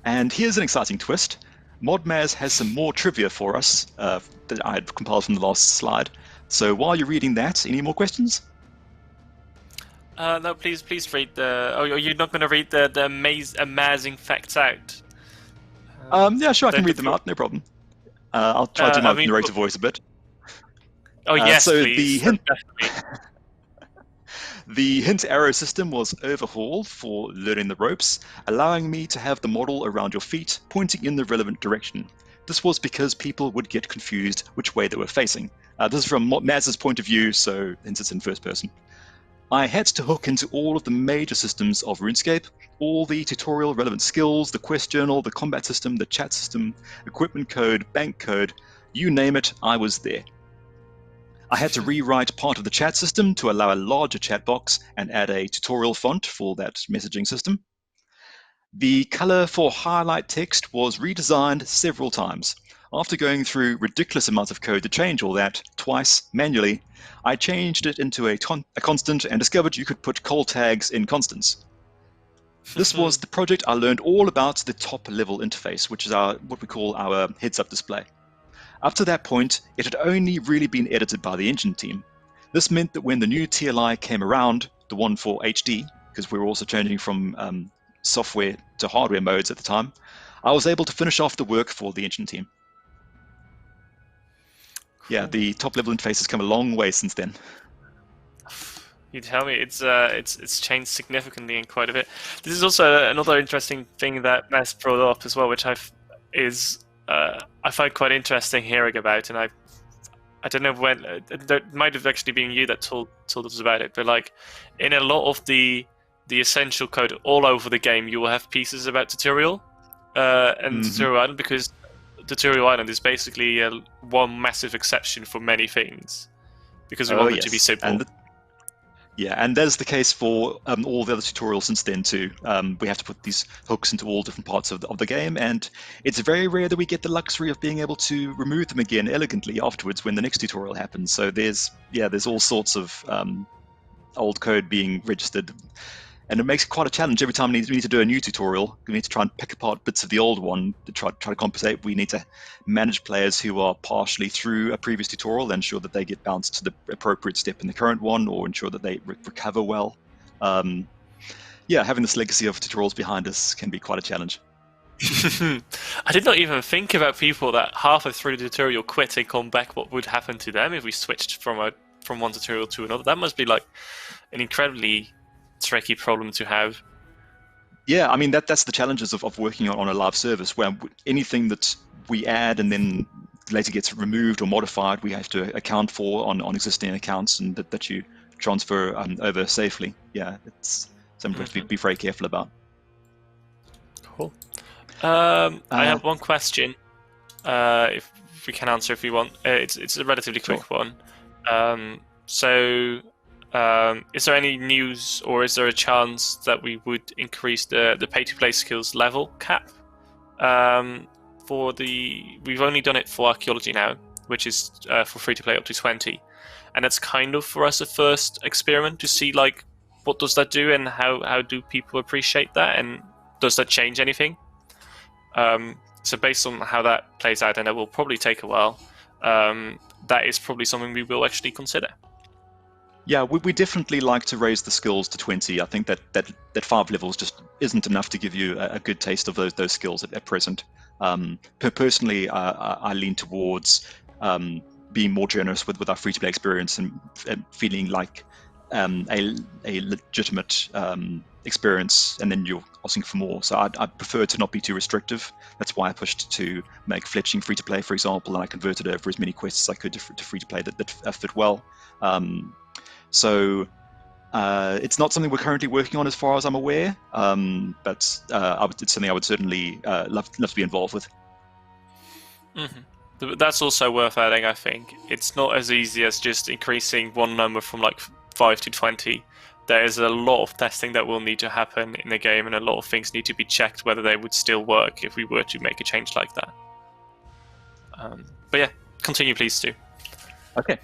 And here's an exciting twist. ModMaz has some more trivia for us that I had compiled from the last slide. So while you're reading that, any more questions? No, please read the... Oh, you're not going to read the amazing facts out? Yeah, sure, I can read them out, no problem. I'll try to do my narrator voice a bit. Oh, yes, so please. The hint arrow system was overhauled for learning the ropes, allowing me to have the model around your feet pointing in the relevant direction. This was because people would get confused which way they were facing. This is from Maz's point of view, so hence it's in first person. I had to hook into all of the major systems of RuneScape, all the tutorial relevant skills, the quest journal, the combat system, the chat system, equipment code, bank code, you name it, I was there. I had to rewrite part of the chat system to allow a larger chat box and add a tutorial font for that messaging system. The color for highlight text was redesigned several times. After going through ridiculous amounts of code to change all that twice manually, I changed it into a constant and discovered you could put call tags in constants. This was the project I learned all about the top level interface, which is what we call our heads-up display. Up to that point, it had only really been edited by the engine team. This meant that when the new TLI came around, the one for HD, because we were also changing from software to hardware modes at the time, I was able to finish off the work for the engine team. Cool. Yeah, the top-level interface has come a long way since then. You tell me, it's changed significantly and quite a bit. This is also another interesting thing that Maz brought up as well, which I find quite interesting hearing about, and I don't know when it might have actually been you that told us about it, but like in a lot of the essential code all over the game, you will have pieces about tutorial and tutorial island, because tutorial island is basically one massive exception for many things, because we want it to be simple. And that's the case for all the other tutorials since then too. We have to put these hooks into all different parts of the game, and it's very rare that we get the luxury of being able to remove them again elegantly afterwards when the next tutorial happens. So there's all sorts of old code being registered, and it makes it quite a challenge every time we need to do a new tutorial. We need to try and pick apart bits of the old one to try to compensate. We need to manage players who are partially through a previous tutorial, ensure that they get bounced to the appropriate step in the current one, or ensure that they recover well. Having this legacy of tutorials behind us can be quite a challenge. I did not even think about people that halfway through the tutorial quit and come back. What would happen to them if we switched from one tutorial to another? That must be like an incredibly tricky problem to have. Yeah, I mean that's the challenges of working on a live service, where anything that we add and then later gets removed or modified, we have to account for on existing accounts, and that you transfer over safely. Yeah, it's something we have to be very careful about. Cool. I have one question. If we can answer, if you want, it's a relatively quick one. Is there any news, or is there a chance that we would increase the pay-to-play skills level cap? We've only done it for archaeology now, which is for free-to-play up to 20, and that's kind of for us a first experiment to see like what does that do and how do people appreciate that, and does that change anything? So based on how that plays out, and it will probably take a while, that is probably something we will actually consider. Yeah, we definitely like to raise the skills to 20. I think that 5 levels just isn't enough to give you a good taste of those skills at present. Personally, I lean towards being more generous with our free-to-play experience and feeling like a legitimate experience, and then you're asking for more. So I prefer to not be too restrictive. That's why I pushed to make fletching free-to-play, for example, and I converted over as many quests as I could to free-to-play that fit well. So it's not something we're currently working on as far as I'm aware, but it's something I would certainly love to be involved with. Mm-hmm. That's also worth adding, I think. It's not as easy as just increasing one number from like 5 to 20. there is a lot of testing that will need to happen in the game, and a lot of things need to be checked whether they would still work if we were to make a change like that. But yeah, continue please, Stu. Okay,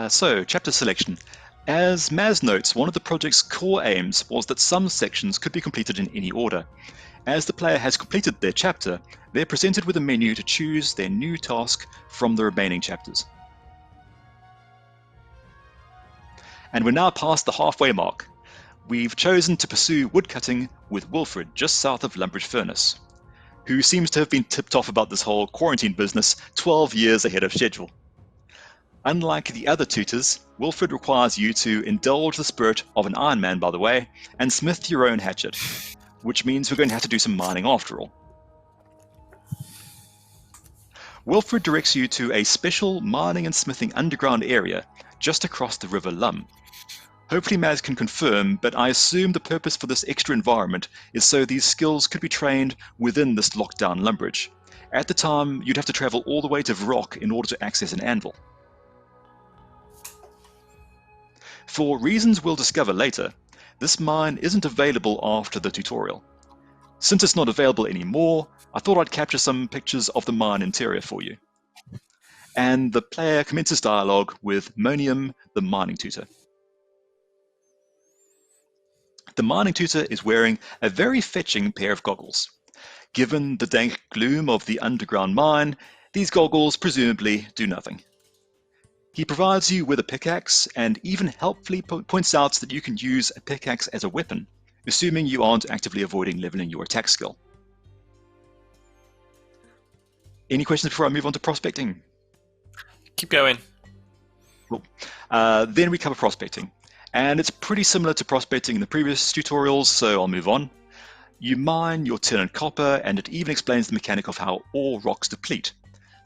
so chapter selection. As Maz notes, one of the project's core aims was that some sections could be completed in any order. As the player has completed their chapter, they're presented with a menu to choose their new task from the remaining chapters. And we're now past the halfway mark. We've chosen to pursue woodcutting with Wilfred just south of Lumbridge Furnace, who seems to have been tipped off about this whole quarantine business 12 years ahead of schedule. Unlike the other tutors, Wilfred requires you to indulge the spirit of an Iron Man, by the way, and smith your own hatchet, which means we're going to have to do some mining after all. Wilfred directs you to a special mining and smithing underground area just across the River Lum. Hopefully Maz can confirm, but I assume the purpose for this extra environment is so these skills could be trained within this lockdown Lumbridge. At the time, you'd have to travel all the way to Vrock in order to access an anvil. For reasons we'll discover later, this mine isn't available after the tutorial. Since it's not available anymore, I thought I'd capture some pictures of the mine interior for you. And the player commences dialogue with Monium, the mining tutor. The mining tutor is wearing a very fetching pair of goggles. Given the dank gloom of the underground mine, these goggles presumably do nothing. He provides you with a pickaxe and even helpfully points out that you can use a pickaxe as a weapon, assuming you aren't actively avoiding leveling your attack skill. Any questions before I move on to prospecting? Keep going. Cool. Then we cover prospecting, and it's pretty similar to prospecting in the previous tutorials, so I'll move on. You mine your tin and copper, and it even explains the mechanic of how ore rocks deplete.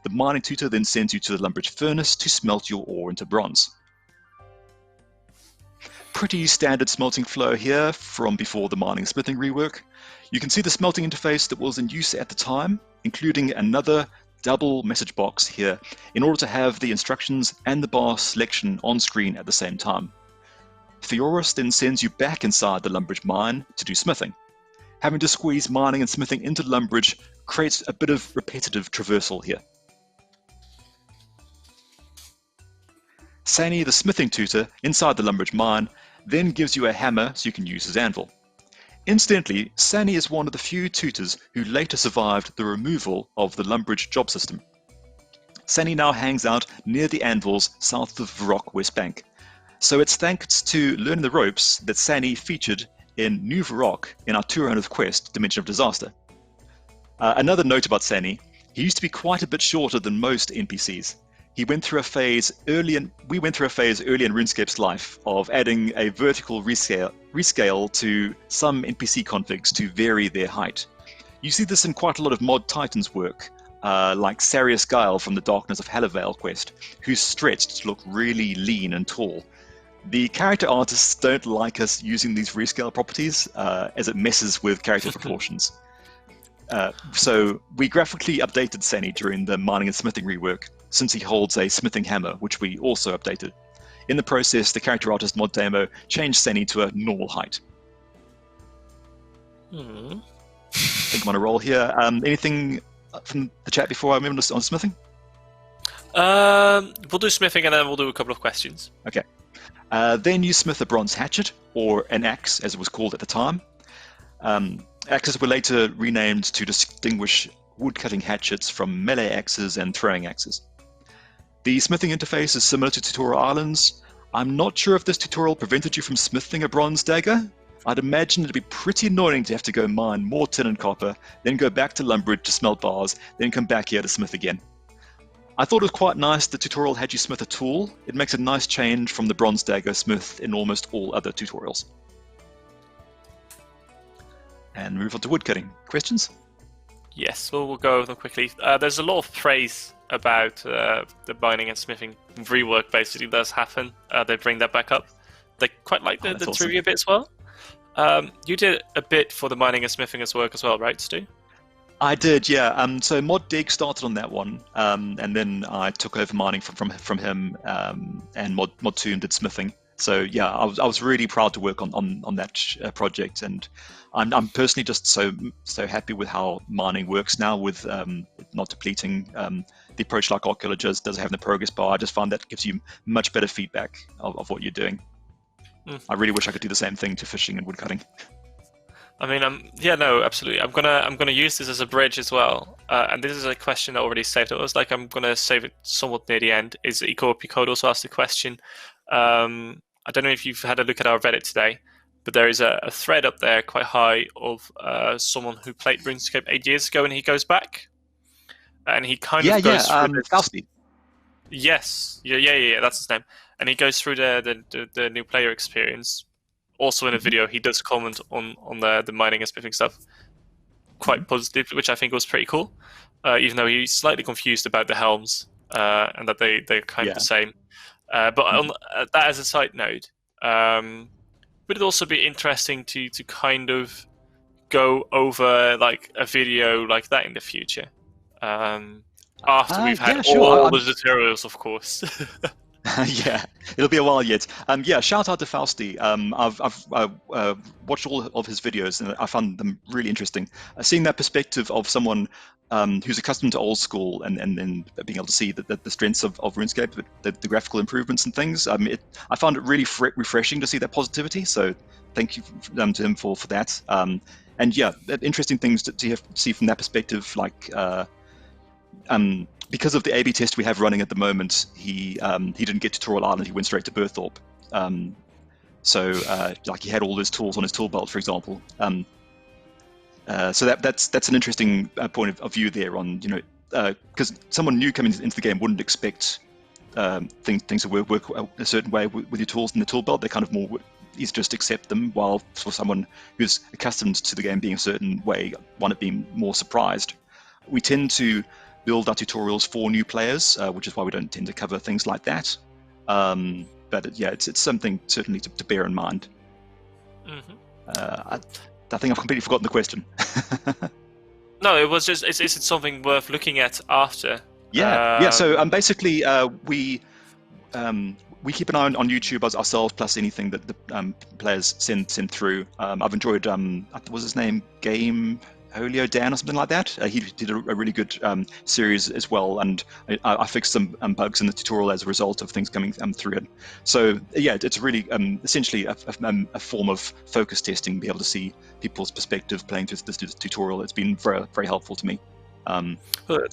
The mining tutor then sends you to the Lumbridge Furnace to smelt your ore into bronze. Pretty standard smelting flow here from before the mining and smithing rework. You can see the smelting interface that was in use at the time, including another double message box here in order to have the instructions and the bar selection on screen at the same time. Theorus then sends you back inside the Lumbridge mine to do smithing. Having to squeeze mining and smithing into Lumbridge creates a bit of repetitive traversal here. Sani, the smithing tutor inside the Lumbridge mine, then gives you a hammer so you can use his anvil. Incidentally, Sani is one of the few tutors who later survived the removal of the Lumbridge job system. Sani now hangs out near the anvils south of Vrock West Bank. So it's thanks to learning the ropes that Sani featured in New Vrock in our 200th quest, Dimension of Disaster. Another note about Sani, he used to be quite a bit shorter than most NPCs. We went through a phase early in RuneScape's life of adding a vertical rescale to some NPC configs to vary their height. You see this in quite a lot of Mod Titans work, like Sarius Guile from the Darkness of Hallervale quest, who's stretched to look really lean and tall. The character artists don't like us using these rescale properties, as it messes with character proportions. So we graphically updated Sani during the mining and smithing rework, since he holds a smithing hammer, which we also updated. In the process, the character artist mod demo changed Sani to a normal height. I think I'm on a roll here. Anything from the chat before I move on to smithing? We'll do smithing and then we'll do a couple of questions. Okay. Then you smith a bronze hatchet, or an axe as it was called at the time. Axes were later renamed to distinguish woodcutting hatchets from melee axes and throwing axes. The smithing interface is similar to Tutorial Islands. I'm not sure if this tutorial prevented you from smithing a bronze dagger. I'd imagine it'd be pretty annoying to have to go mine more tin and copper, then go back to Lumbridge to smelt bars, then come back here to smith again. I thought it was quite nice the tutorial had you smith a tool. It makes a nice change from the bronze dagger smith in almost all other tutorials. And move on to woodcutting. Questions? Yes, we'll go over them quickly. There's a lot of praise about the mining and smithing rework basically does happen. They bring that back up. They quite like the awesome. trivia bit as well. You did a bit for the mining and smithing as work as well, right, Stu? I did, yeah. So Mod Dig started on that one, and then I took over mining from him, and Mod Tomb did smithing. So yeah, I was really proud to work on that project, and I'm personally just so happy with how mining works now, with not depleting. The approach like Archaeologist does have the progress bar. I just find that gives you much better feedback of what you're doing. I really wish I could do the same thing to fishing and woodcutting. I mean, yeah, no, absolutely. I'm gonna use this as a bridge as well. And this is a question I already saved. It was like I'm gonna save it somewhat near the end. Is Ikopi Code also asked a question? I don't know if you've had a look at our Reddit today, but there is a thread up there quite high of someone who played RuneScape 8 years ago, and he goes back, and he kind of goes through this. Fausty. Yes, yeah, that's his name. And he goes through the new player experience. Also in a video, he does comment on the mining and smithing stuff quite positive, which I think was pretty cool. Even though he's slightly confused about the helms and that they're kind of the same. But on that as a side note, would it also be interesting to kind of go over like a video like that in the future? After we've had all the tutorials, of course. Yeah, it'll be a while yet. Yeah, shout out to Fausty. I've watched all of his videos and I found them really interesting. Seeing that perspective of someone who's accustomed to old school and then being able to see the strengths of RuneScape, the graphical improvements and things. I found it really refreshing to see that positivity. So thank you to him for that. And yeah, interesting things to see from that perspective, like. Because of the A/B test we have running at the moment, he didn't get Tutorial Island. He went straight to Berthorpe. So like he had all those tools on his tool belt, for example. So that's an interesting point of view there. On because someone new coming into the game wouldn't expect things to work a certain way with your tools in the tool belt. They're kind of more easy to just accept them. While for someone who's accustomed to the game being a certain way, one of being more surprised. We tend to build our tutorials for new players, which is why we don't tend to cover things like that. But it's something certainly to bear in mind. I think I've completely forgotten the question. No, it was just, is it something worth looking at after? Yeah. So basically, we keep an eye on YouTube as ourselves, plus anything that the players send through. I've enjoyed, what was his name? Game Holio Dan or something like that. He did a really good series as well, and I fixed some bugs in the tutorial as a result of things coming through it. So yeah, it's really essentially a form of focus testing, be able to see people's perspective playing through this tutorial. It's been very, very helpful to me.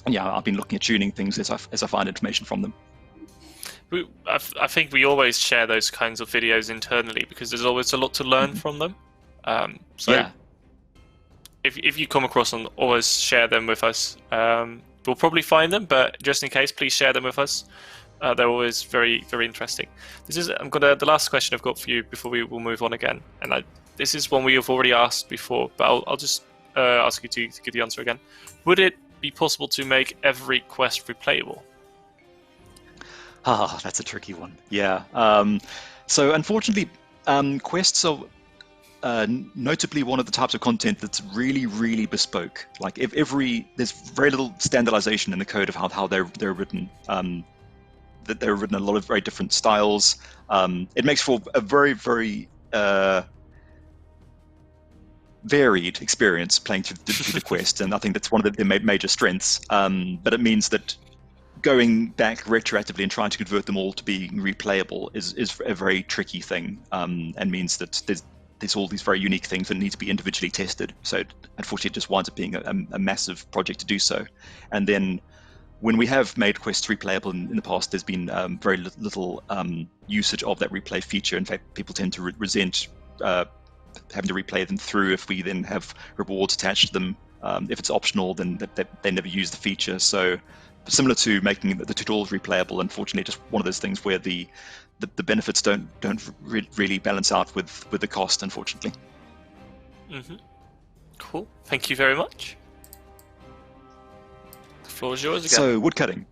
Yeah, I've been looking at tuning things as I find information from them. I think we always share those kinds of videos internally because there's always a lot to learn from them. Yeah. If you come across them, always share them with us. We'll probably find them, but just in case, please share them with us. They're always very, very interesting. The last question I've got for you before we will move on again, and this is one we have already asked before, but I'll just ask you to give the answer again. Would it be possible to make every quest replayable? That's a tricky one. Yeah. So unfortunately, quests are notably one of the types of content that's really, really bespoke. Like there's very little standardization in the code of how they're written. That they're written in a lot of very different styles. It makes for a very, very varied experience playing through the quest, and I think that's one of their major strengths. But it means that going back retroactively and trying to convert them all to being replayable is a very tricky thing, and means that there's all these very unique things that need to be individually tested. So unfortunately, it just winds up being a massive project to do so. And then when we have made quests replayable in the past, there's been very little usage of that replay feature. In fact, people tend to resent having to replay them through if we then have rewards attached to them. If it's optional, then they never use the feature. So similar to making the tutorials replayable, unfortunately, just one of those things where the benefits don't really balance out with the cost, unfortunately. Cool. Thank you very much. The floor is yours again. So woodcutting.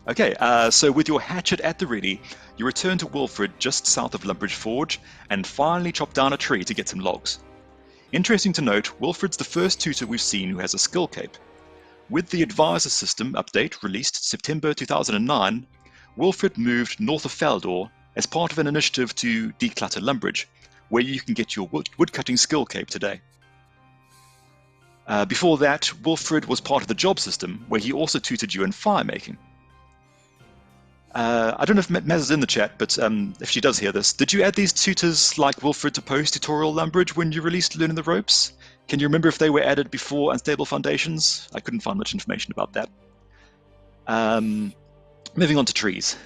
Okay. So with your hatchet at the ready, you return to Wilfred just south of Lumbridge Forge and finally chop down a tree to get some logs. Interesting to note, Wilfred's the first tutor we've seen who has a skill cape. With the Advisor System update released September 2009, Wilfred moved north of Faldor as part of an initiative to declutter Lumbridge, where you can get your woodcutting skill cape today. Before that, Wilfred was part of the job system, where he also tutored you in firemaking. I don't know if Maz is in the chat, but if she does hear this, did you add these tutors like Wilfred to post-tutorial Lumbridge when you released Learning the Ropes? Can you remember if they were added before Unstable Foundations? I couldn't find much information about that. Moving on to trees.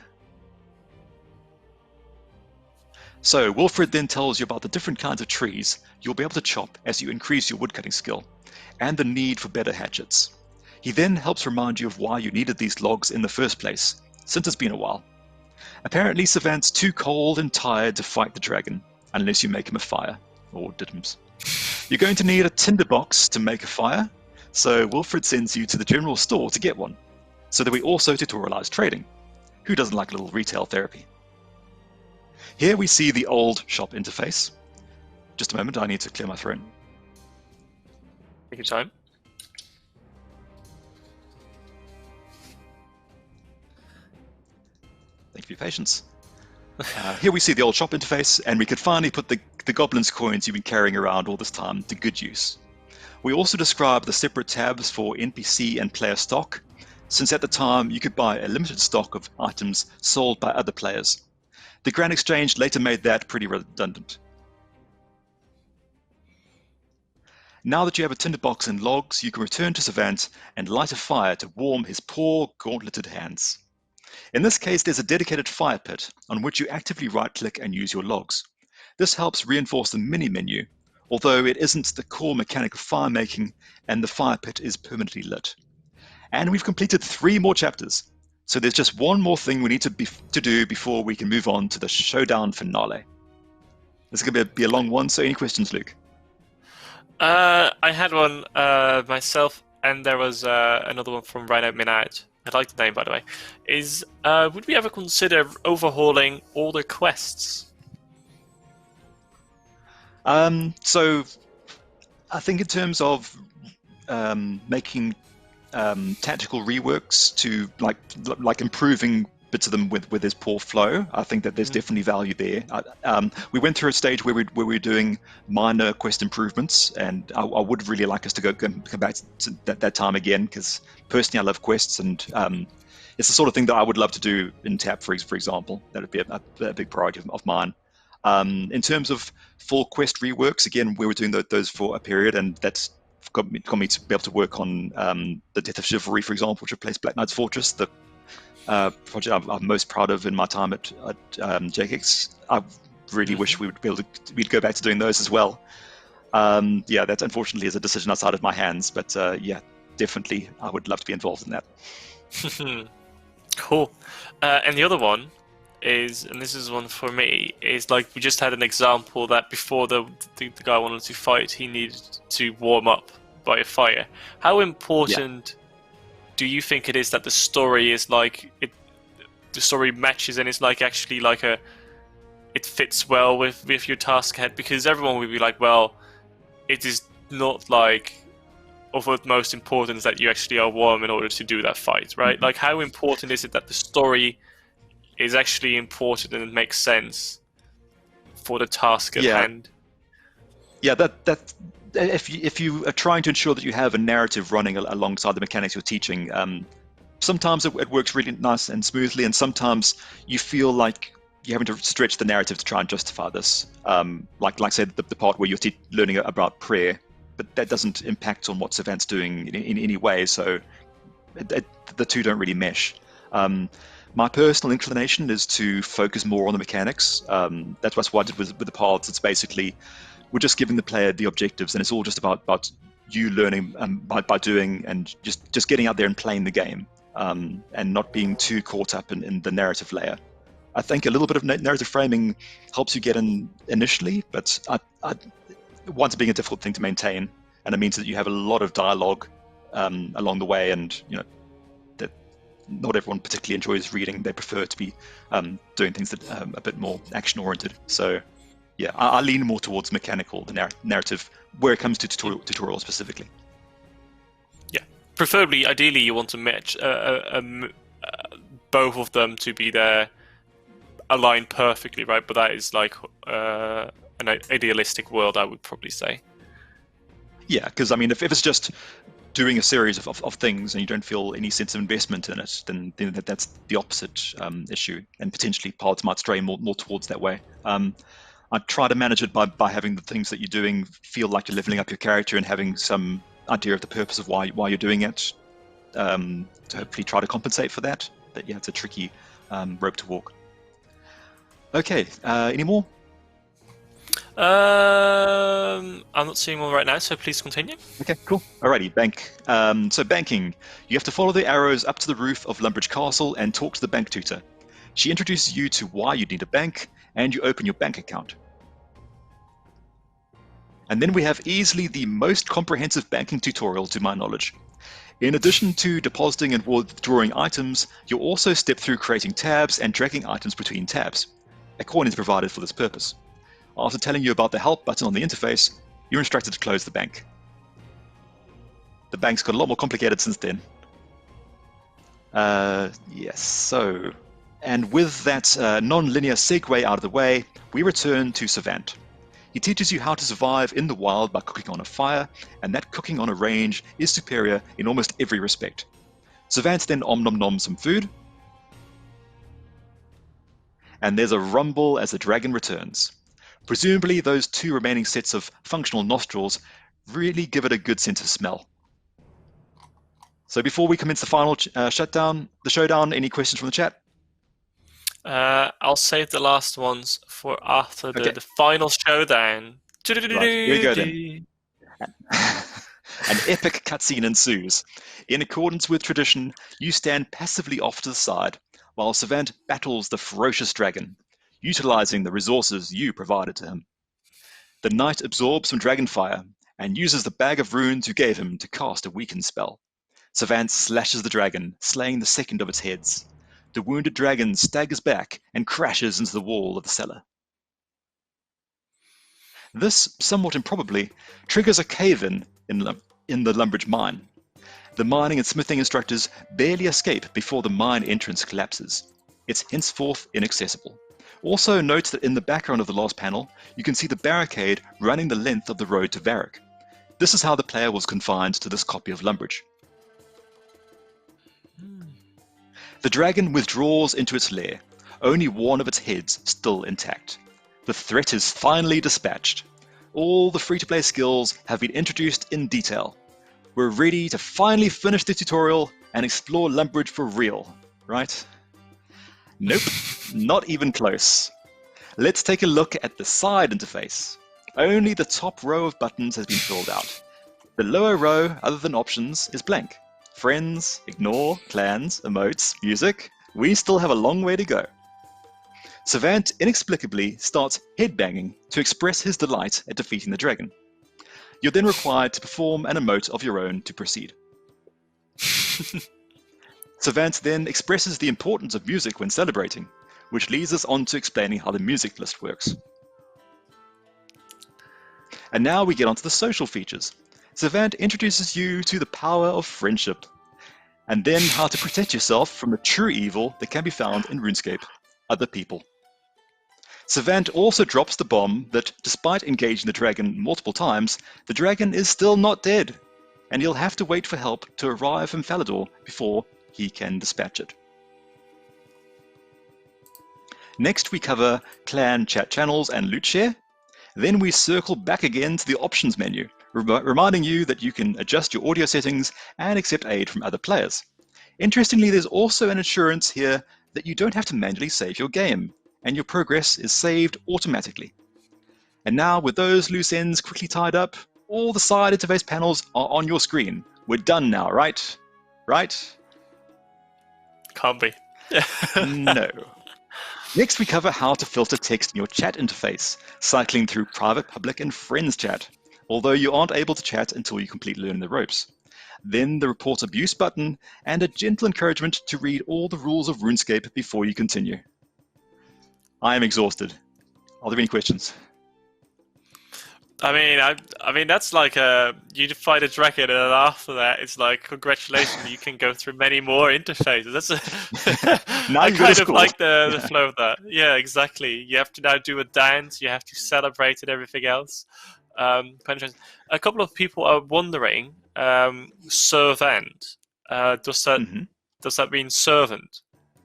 So Wilfred then tells you about the different kinds of trees you'll be able to chop as you increase your woodcutting skill, and the need for better hatchets. He then helps remind you of why you needed these logs in the first place, since it's been a while. Apparently Savant's too cold and tired to fight the dragon, unless you make him a fire, or Diddums. You're going to need a tinderbox to make a fire, so Wilfred sends you to the general store to get one, so that we also tutorialize trading. Who doesn't like a little retail therapy? Here we see the old shop interface. Just a moment, I need to clear my throat. Take your time. Thank you for your patience. Here we see the old shop interface, and we could finally put the goblin's coins you've been carrying around all this time to good use. We also describe the separate tabs for NPC and player stock, since at the time you could buy a limited stock of items sold by other players. The Grand Exchange later made that pretty redundant. Now that you have a tinderbox and logs, you can return to Savant and light a fire to warm his poor, gauntleted hands. In this case, there's a dedicated fire pit on which you actively right-click and use your logs. This helps reinforce the mini-menu, although it isn't the core mechanic of fire making, and the fire pit is permanently lit. And we've completed 3 more chapters, so there's just one more thing we need to do before we can move on to the Showdown finale. This is going to be a long one, so any questions, Luke? I had one myself, and there was another one from Rhino Minard. I like the name, by the way. Would we ever consider overhauling all the quests? So I think in terms of making tactical reworks to like improving bits of them with his poor flow, I think that there's definitely value there. We went through a stage where we were doing minor quest improvements, and I would really like us to come back to that time again, because personally I love quests, and it's the sort of thing that I would love to do in TAP, for example. That would be a big priority of mine. In terms of full quest reworks, again, we were doing those for a period, and that's got me to be able to work on the Death of Chivalry, for example, which replaced Black Knight's Fortress, the project I'm most proud of in my time at JKX. I really wish we'd go back to doing those as well. Yeah, that unfortunately is a decision outside of my hands, but yeah, definitely I would love to be involved in that. Cool. And the other one is, and this is one for me, is like we just had an example that before the guy wanted to fight, he needed to warm up by a fire. How important do you think it is that the story is like the story matches and it's like actually like it fits well with your task ahead? Because everyone will be like, well, it is not like of utmost importance that you actually are warm in order to do that fight, right? Like, how important is it that the story is actually important and it makes sense for the task at hand? Yeah, that if you are trying to ensure that you have a narrative running alongside the mechanics you're teaching, sometimes it works really nice and smoothly, and sometimes you feel like you're having to stretch the narrative to try and justify this. Like say the part where you're learning about prayer, but that doesn't impact on what Savant's doing in any way, so the two don't really mesh. My personal inclination is to focus more on the mechanics. That's what I did with the paths. It's basically, we're just giving the player the objectives, and it's all just about you learning by doing, and just getting out there and playing the game, and not being too caught up in the narrative layer. I think a little bit of narrative framing helps you get in initially, but it winds up being a difficult thing to maintain, and it means that you have a lot of dialogue along the way, and you know that not everyone particularly enjoys reading. They prefer to be doing things that are a bit more action-oriented. So yeah, I lean more towards mechanical, the narrative, where it comes to tutorial specifically. Yeah, preferably, ideally, you want to match both of them to be there align perfectly, right? But that is like an idealistic world, I would probably say. Yeah, because I mean, if it's just doing a series of things and you don't feel any sense of investment in it, then that's the opposite issue, and potentially paths might stray more towards that way. I try to manage it by having the things that you're doing feel like you're leveling up your character and having some idea of the purpose of why you're doing it, to hopefully try to compensate for that. But yeah, it's a tricky rope to walk. Okay, any more? I'm not seeing one right now, so please continue. Okay, cool. Alrighty, bank. So banking. You have to follow the arrows up to the roof of Lumbridge Castle and talk to the bank tutor. She introduces you to why you need a bank, and you open your bank account. And then we have easily the most comprehensive banking tutorial to my knowledge. In addition to depositing and withdrawing items, you'll also step through creating tabs and dragging items between tabs. A coin is provided for this purpose. After telling you about the help button on the interface, you're instructed to close the bank. The bank's got a lot more complicated since then. Yes, so... And with that non-linear segue out of the way, we return to Savant. He teaches you how to survive in the wild by cooking on a fire, and that cooking on a range is superior in almost every respect. Savant then om-nom-noms some food, and there's a rumble as the dragon returns. Presumably those 2 remaining sets of functional nostrils really give it a good sense of smell. So before we commence the final showdown, any questions from the chat? I'll save the last ones for after Okay. the final showdown. Right, here we go then. An epic cutscene ensues. In accordance with tradition, you stand passively off to the side, while Savant battles the ferocious dragon, utilizing the resources you provided to him. The knight absorbs some dragon fire, and uses the bag of runes you gave him to cast a weaken spell. Savant slashes the dragon, slaying the second of its heads. The wounded dragon staggers back and crashes into the wall of the cellar. This, somewhat improbably, triggers a cave-in in the Lumbridge mine. The mining and smithing instructors barely escape before the mine entrance collapses. It's henceforth inaccessible. Also note that in the background of the last panel, you can see the barricade running the length of the road to Varric. This is how the player was confined to this copy of Lumbridge. The dragon withdraws into its lair, only one of its heads still intact. The threat is finally dispatched. All the free-to-play skills have been introduced in detail. We're ready to finally finish the tutorial and explore Lumbridge for real, right? Nope, not even close. Let's take a look at the side interface. Only the top row of buttons has been filled out. The lower row, other than options, is blank. Friends, ignore, clans, emotes, music, we still have a long way to go. Savant inexplicably starts headbanging to express his delight at defeating the dragon. You're then required to perform an emote of your own to proceed. Savant then expresses the importance of music when celebrating, which leads us on to explaining how the music list works. And now we get onto the social features. Savant introduces you to the power of friendship, and then how to protect yourself from the true evil that can be found in RuneScape, other people. Savant also drops the bomb that, despite engaging the dragon multiple times, the dragon is still not dead, and you'll have to wait for help to arrive from Falador before he can dispatch it. Next we cover clan chat channels and loot share. Then we circle back again to the options menu, reminding you that you can adjust your audio settings and accept aid from other players. Interestingly, there's also an assurance here that you don't have to manually save your game, and your progress is saved automatically. And now, with those loose ends quickly tied up, all the side interface panels are on your screen. We're done now, right? Right? Can't be. No. Next, we cover how to filter text in your chat interface, cycling through private, public, and friends chat, although you aren't able to chat until you complete learning the ropes. Then the report abuse button, and a gentle encouragement to read all the rules of RuneScape before you continue. I am exhausted. Are there any questions? I mean that's like you fight a dragon, and then after that, it's like congratulations, you can go through many more interfaces. Now I you got a kind of score. like the Yeah. flow of that. Yeah, exactly. You have to now do a dance. You have to celebrate and everything else. Quite interesting. A couple of people are wondering, servant. Does that Mhm. mean servant?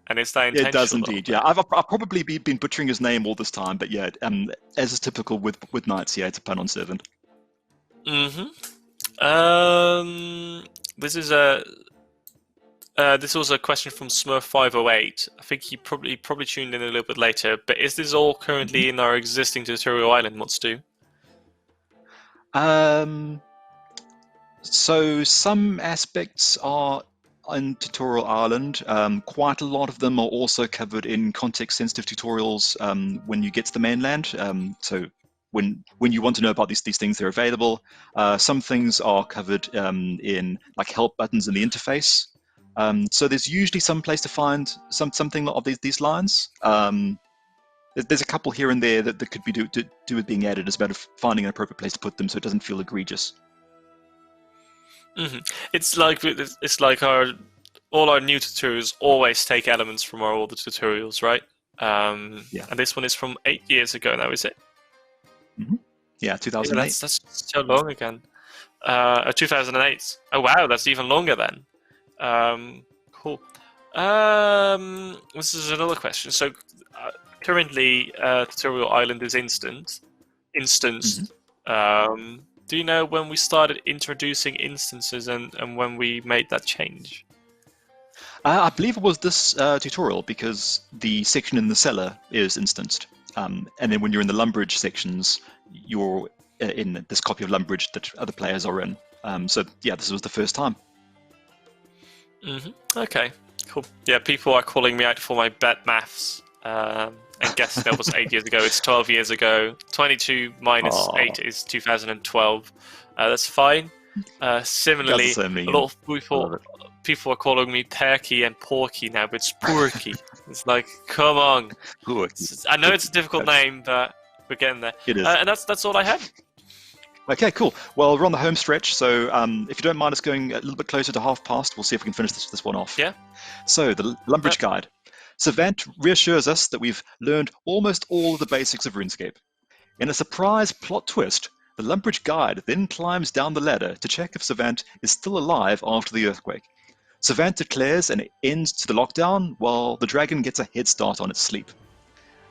And is that It does intentional? indeed. Yeah, I've probably been butchering his name all this time, but yeah, as is typical with knights, yeah, it's a pun on servant. Mm-hmm. This is this was a question from Smurf508. I think he probably tuned in a little bit later. But is this all Mhm. currently in our existing tutorial island mods too? Um, so some aspects are in Tutorial Island. Quite a lot of them are also covered in context-sensitive tutorials when you get to the mainland. So when you want to know about these things, they're available. Some things are covered in like help buttons in the interface. So there's usually some place to find something of these lines. There's a couple here and there that could be do with being added. It's about finding an appropriate place to put them so it doesn't feel egregious. Mm-hmm. It's like all our new tutorials always take elements from our older tutorials, right? Yeah. And this one is from 8 years ago now, is it? Hmm. Yeah, Yeah, 2008. that's so long again. 2008. Oh wow, that's even longer then. Cool. This is another question. So currently, Tutorial Island is instanced. Hmm. Do you know when we started introducing instances and when we made that change? I believe it was this tutorial because the section in the cellar is instanced. And then when you're in the Lumbridge sections, you're in this copy of Lumbridge that other players are in. So yeah, this was the first time. Okay, cool. Yeah, people are calling me out for my bad maths. And guess that was 8 years ago. It's 12 years ago. 22 minus Oh, 8 is 2012. That's fine. you guys are Similarly, so a mean. lot of I love it. people are calling me Perky and Porky now, but it's Poerkie. It's like, come on. Cool. I know it's a difficult name, but we're getting there. It is. And that's all I have. Okay, cool. Well, we're on the home stretch, so if you don't mind us going a little bit closer to half past, we'll see if we can finish this one off. Yeah. So, the Lumbridge Guide. Savant reassures us that we've learned almost all of the basics of RuneScape. In a surprise plot twist, the Lumbridge Guide then climbs down the ladder to check if Savant is still alive after the earthquake. Savant declares an end to the lockdown, while the dragon gets a head start on its sleep.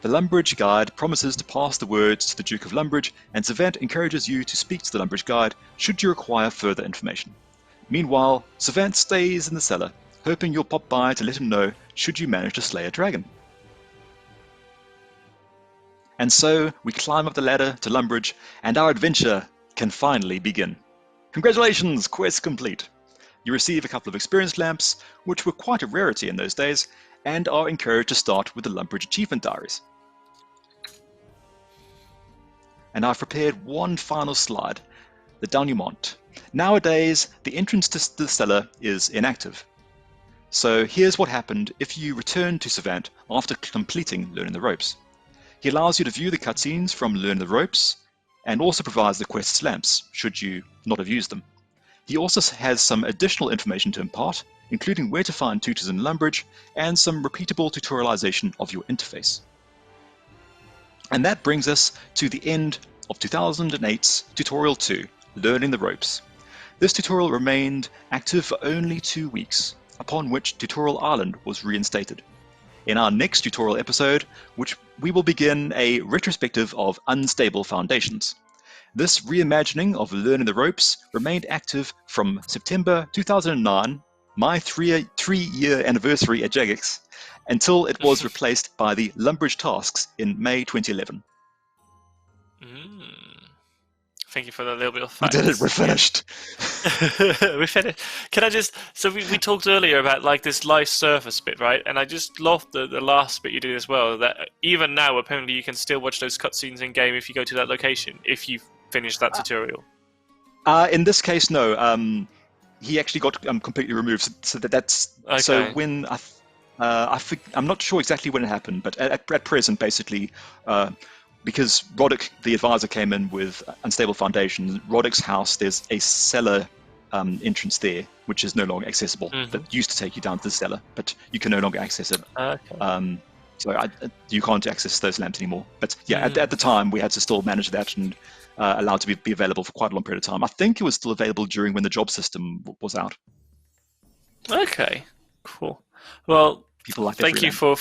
The Lumbridge Guide promises to pass the words to the Duke of Lumbridge, and Savant encourages you to speak to the Lumbridge Guide should you require further information. Meanwhile, Savant stays in the cellar, hoping you'll pop by to let him know should you manage to slay a dragon. And so we climb up the ladder to Lumbridge, and our adventure can finally begin. Congratulations, quest complete! You receive a couple of experience lamps, which were quite a rarity in those days, and are encouraged to start with the Lumbridge achievement diaries. And I've prepared one final slide, the denouement. Nowadays, the entrance to the cellar is inactive. So here's what happened if you return to Savant after completing Learning the Ropes. He allows you to view the cutscenes from Learning the Ropes, and also provides the quest's lamps, should you not have used them. He also has some additional information to impart, including where to find tutors in Lumbridge, and some repeatable tutorialization of your interface. And that brings us to the end of 2008's Tutorial 2, Learning the Ropes. This tutorial remained active for only 2 weeks, upon which Tutorial Island was reinstated. In our next tutorial episode, which we will begin a retrospective of Unstable Foundations. This reimagining of Learning the Ropes remained active from September 2009, my three-year anniversary at Jagex, until it was replaced by the Lumbridge tasks in May 2011. Thank you for that little bit of We facts. did it, we're finished. Yeah. We finished. Can I just... So we talked earlier about like this live surface bit, right? And I just loved the last bit you did as well, that even now apparently you can still watch those cutscenes in game if you go to that location, if you finish that tutorial. In this case, no. He actually got completely removed, so that's... Okay. So when... I'm not sure exactly when it happened, but at present, basically, because Roddick, the advisor, came in with unstable foundations. Roddick's house, there's a cellar entrance there, which is no longer accessible. That used to take you down to the cellar, but you can no longer access it. Okay. So you can't access those lamps anymore. But yeah, at the time, we had to still manage that and allow it to be available for quite a long period of time. I think it was still available during when the job system was out. Okay, cool. Well, People like thank you for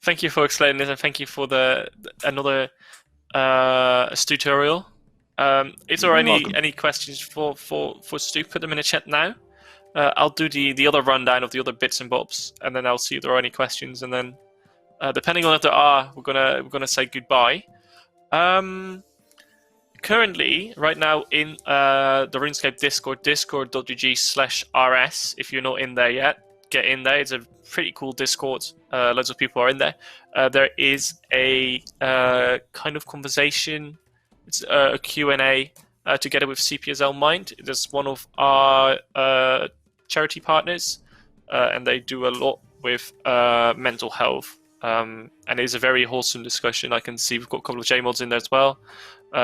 thank you for explaining this, and thank you for another tutorial. If there are any questions for Stu, put them in the chat now. I'll do the other rundown of the other bits and bobs, and then I'll see if there are any questions, and then depending on if there are, we're gonna say goodbye. Currently, right now in the RuneScape Discord, discord.gg/rs. If you're not in there yet, get in there. It's a pretty cool Discord. Loads of people are in there. There is a kind of conversation. It's a Q&A together with CPSL Mind. It is one of our charity partners, and they do a lot with mental health. And it is a very wholesome discussion. I can see we've got a couple of JMods in there as well.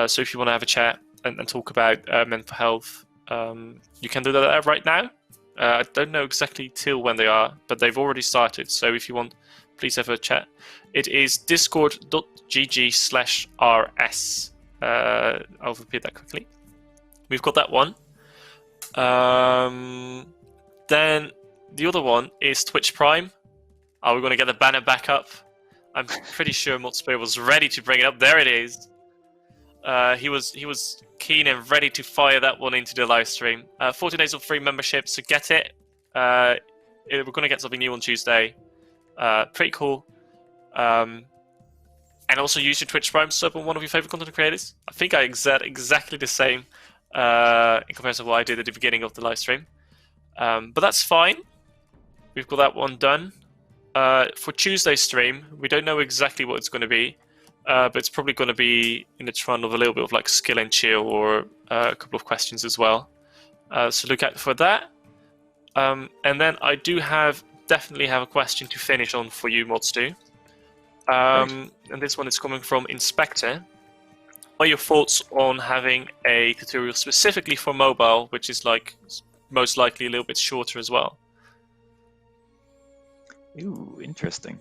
So if you want to have a chat and talk about mental health, you can do that right now. I don't know exactly till when they are, but they've already started. So if you want, please have a chat. It is discord.gg/rs. I'll repeat that quickly. We've got that one. Then the other one is Twitch Prime. Are we going to get the banner back up? I'm pretty sure Modspear was ready to bring it up. There it is. He was keen and ready to fire that one into the live stream. 14 days of free membership, so get it. We're going to get something new on Tuesday. Pretty cool. And also use your Twitch Prime sub on one of your favorite content creators. I think I exactly the same in comparison to what I did at the beginning of the live stream. But that's fine. We've got that one done. For Tuesday's stream, we don't know exactly what it's going to be. But it's probably going to be in the trend of a little bit of like skill and chill, or a couple of questions as well. So look out for that. And then I do definitely have a question to finish on for you, Modstu. And this one is coming from Inspector. What are your thoughts on having a tutorial specifically for mobile, which is like most likely a little bit shorter as well? Ooh, interesting.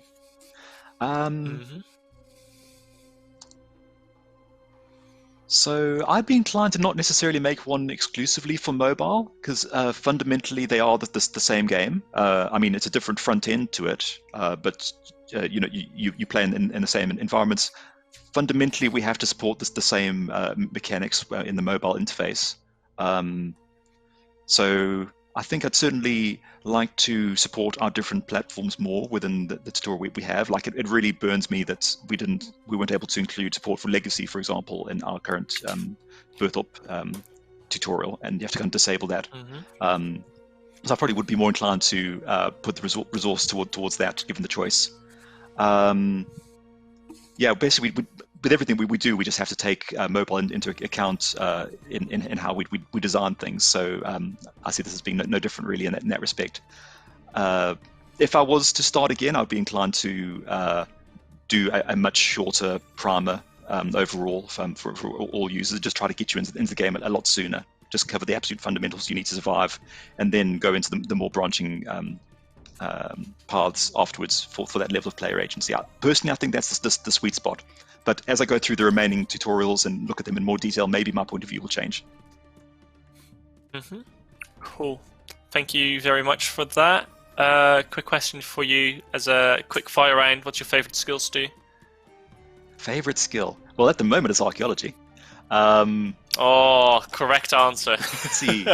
So I'd be inclined to not necessarily make one exclusively for mobile, because fundamentally they are the same game. I mean, it's a different front end to it, but you play in the same environments. Fundamentally, we have to support the same mechanics in the mobile interface. So I think I'd certainly like to support our different platforms more within the tutorial we have. Like it really burns me that we weren't able to include support for Legacy, for example, in our current Birth Up tutorial, and you have to kind of disable that. So I probably would be more inclined to put the resource towards that, given the choice. Yeah, basically, with everything we do, we just have to take mobile into account in how we design things. So I see this as being no different really in that respect. If I was to start again, I'd be inclined to do a much shorter primer overall for all users. Just try to get you into the game a lot sooner. Just cover the absolute fundamentals you need to survive, and then go into the more branching paths afterwards for that level of player agency. Personally, I think that's the sweet spot. But as I go through the remaining tutorials and look at them in more detail, maybe my point of view will change. Cool. Thank you very much for that. Quick question for you as a quick fire round. What's your favorite skill, Stu? Favorite skill? Well, at the moment, it's archaeology. Oh, correct answer. Let's see.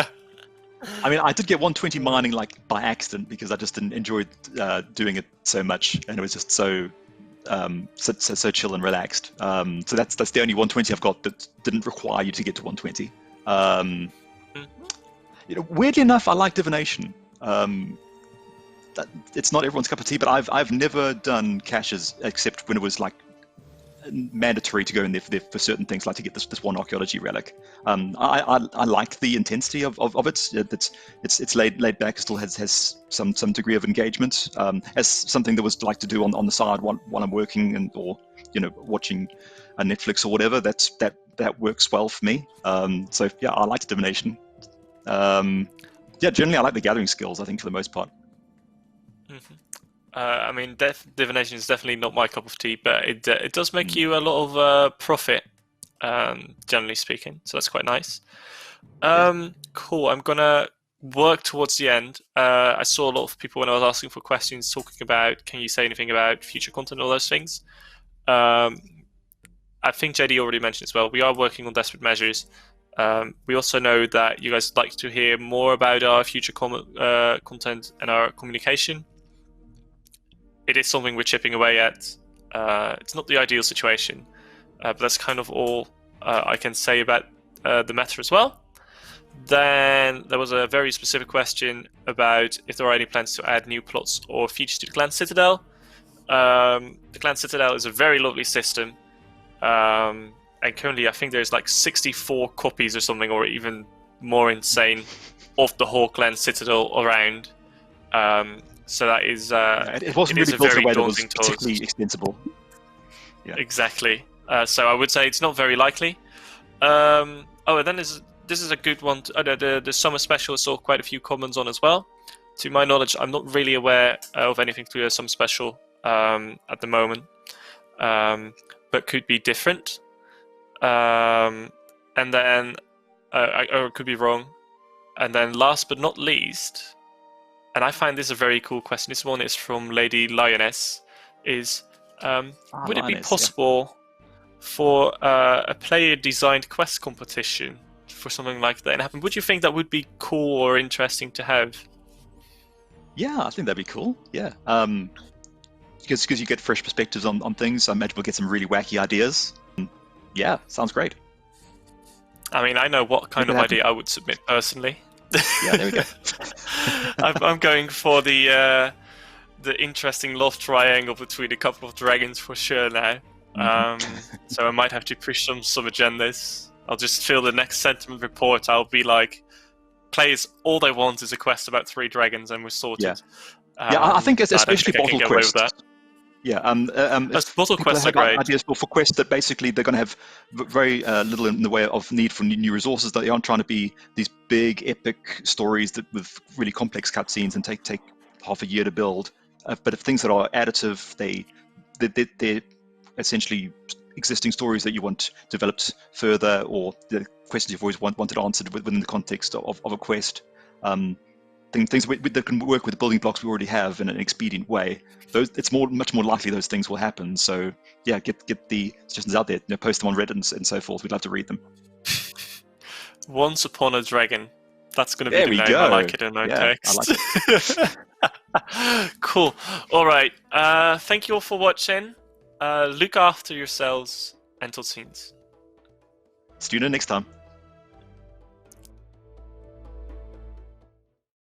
I mean, I did get 120 mining like by accident because I just enjoyed doing it so much, and it was just so chill and relaxed. So that's the only 120 I've got that didn't require you to get to 120. Weirdly enough, I like divination. It's not everyone's cup of tea, but I've never done caches except when it was like mandatory to go in there for certain things, like to get this one archaeology relic. I like the intensity of it. It's laid back, still has some degree of engagement. As something that was like to do on the side while I'm working or watching a Netflix or whatever. That works well for me. So yeah, I like divination. Generally I like the gathering skills, I think, for the most part. Mm-hmm. I mean, divination is definitely not my cup of tea, but it does make you a lot of profit, generally speaking. So that's quite nice. Cool. I'm gonna work towards the end. I saw a lot of people when I was asking for questions talking about, can you say anything about future content, all those things. I think JD already mentioned as well. We are working on desperate measures. We also know that you guys like to hear more about our future content and our communication. It is something we're chipping away at. It's not the ideal situation, but that's kind of all I can say about the matter as well. Then there was a very specific question about if there are any plans to add new plots or features to the Clan Citadel. The Clan Citadel is a very lovely system, and currently I think there's like 64 copies or something, or even more insane, of the whole Clan Citadel around. So that is it wasn't really built in a way that was particularly extensible. Yeah. Exactly. So I would say it's not very likely. And then this is a good one. The summer special saw quite a few comments on as well. To my knowledge, I'm not really aware of anything to do with summer special at the moment, but could be different. And then, or it could be wrong. And then last but not least, and I find this a very cool question. This one is from Lady Lioness. Would it be possible for a player-designed quest competition for something like that to happen? Would you think that would be cool or interesting to have? Yeah, I think that'd be cool. Yeah, because you get fresh perspectives on things. I imagine we'll get some really wacky ideas. Yeah, sounds great. I mean, I know what kind of idea I would submit personally. Yeah, there we go. I'm going for the interesting love triangle between a couple of dragons for sure now. So I might have to push some agendas. I'll just fill the next sentiment report. I'll be like, players, all they want is a quest about 3 dragons and we're sorted. Yeah, I think it's especially bottle quests. Yeah, bottle quests are great. Ideas for quests that basically they're going to have very little in the way of need for new resources. That they aren't trying to be these big epic stories that with really complex cutscenes and take half a year to build. But if things that are additive, they're essentially existing stories that you want developed further, or the questions you've always wanted answered within the context of a quest. Things that can work with the building blocks we already have in an expedient way. It's much more likely those things will happen. So yeah, get the suggestions out there. Post them on Reddit and so forth. We'd love to read them. Once Upon a Dragon. That's going to be the name. I like it in no text. I like it. Cool. All right. Thank you all for watching. Look after yourselves. Until soon. See you next time.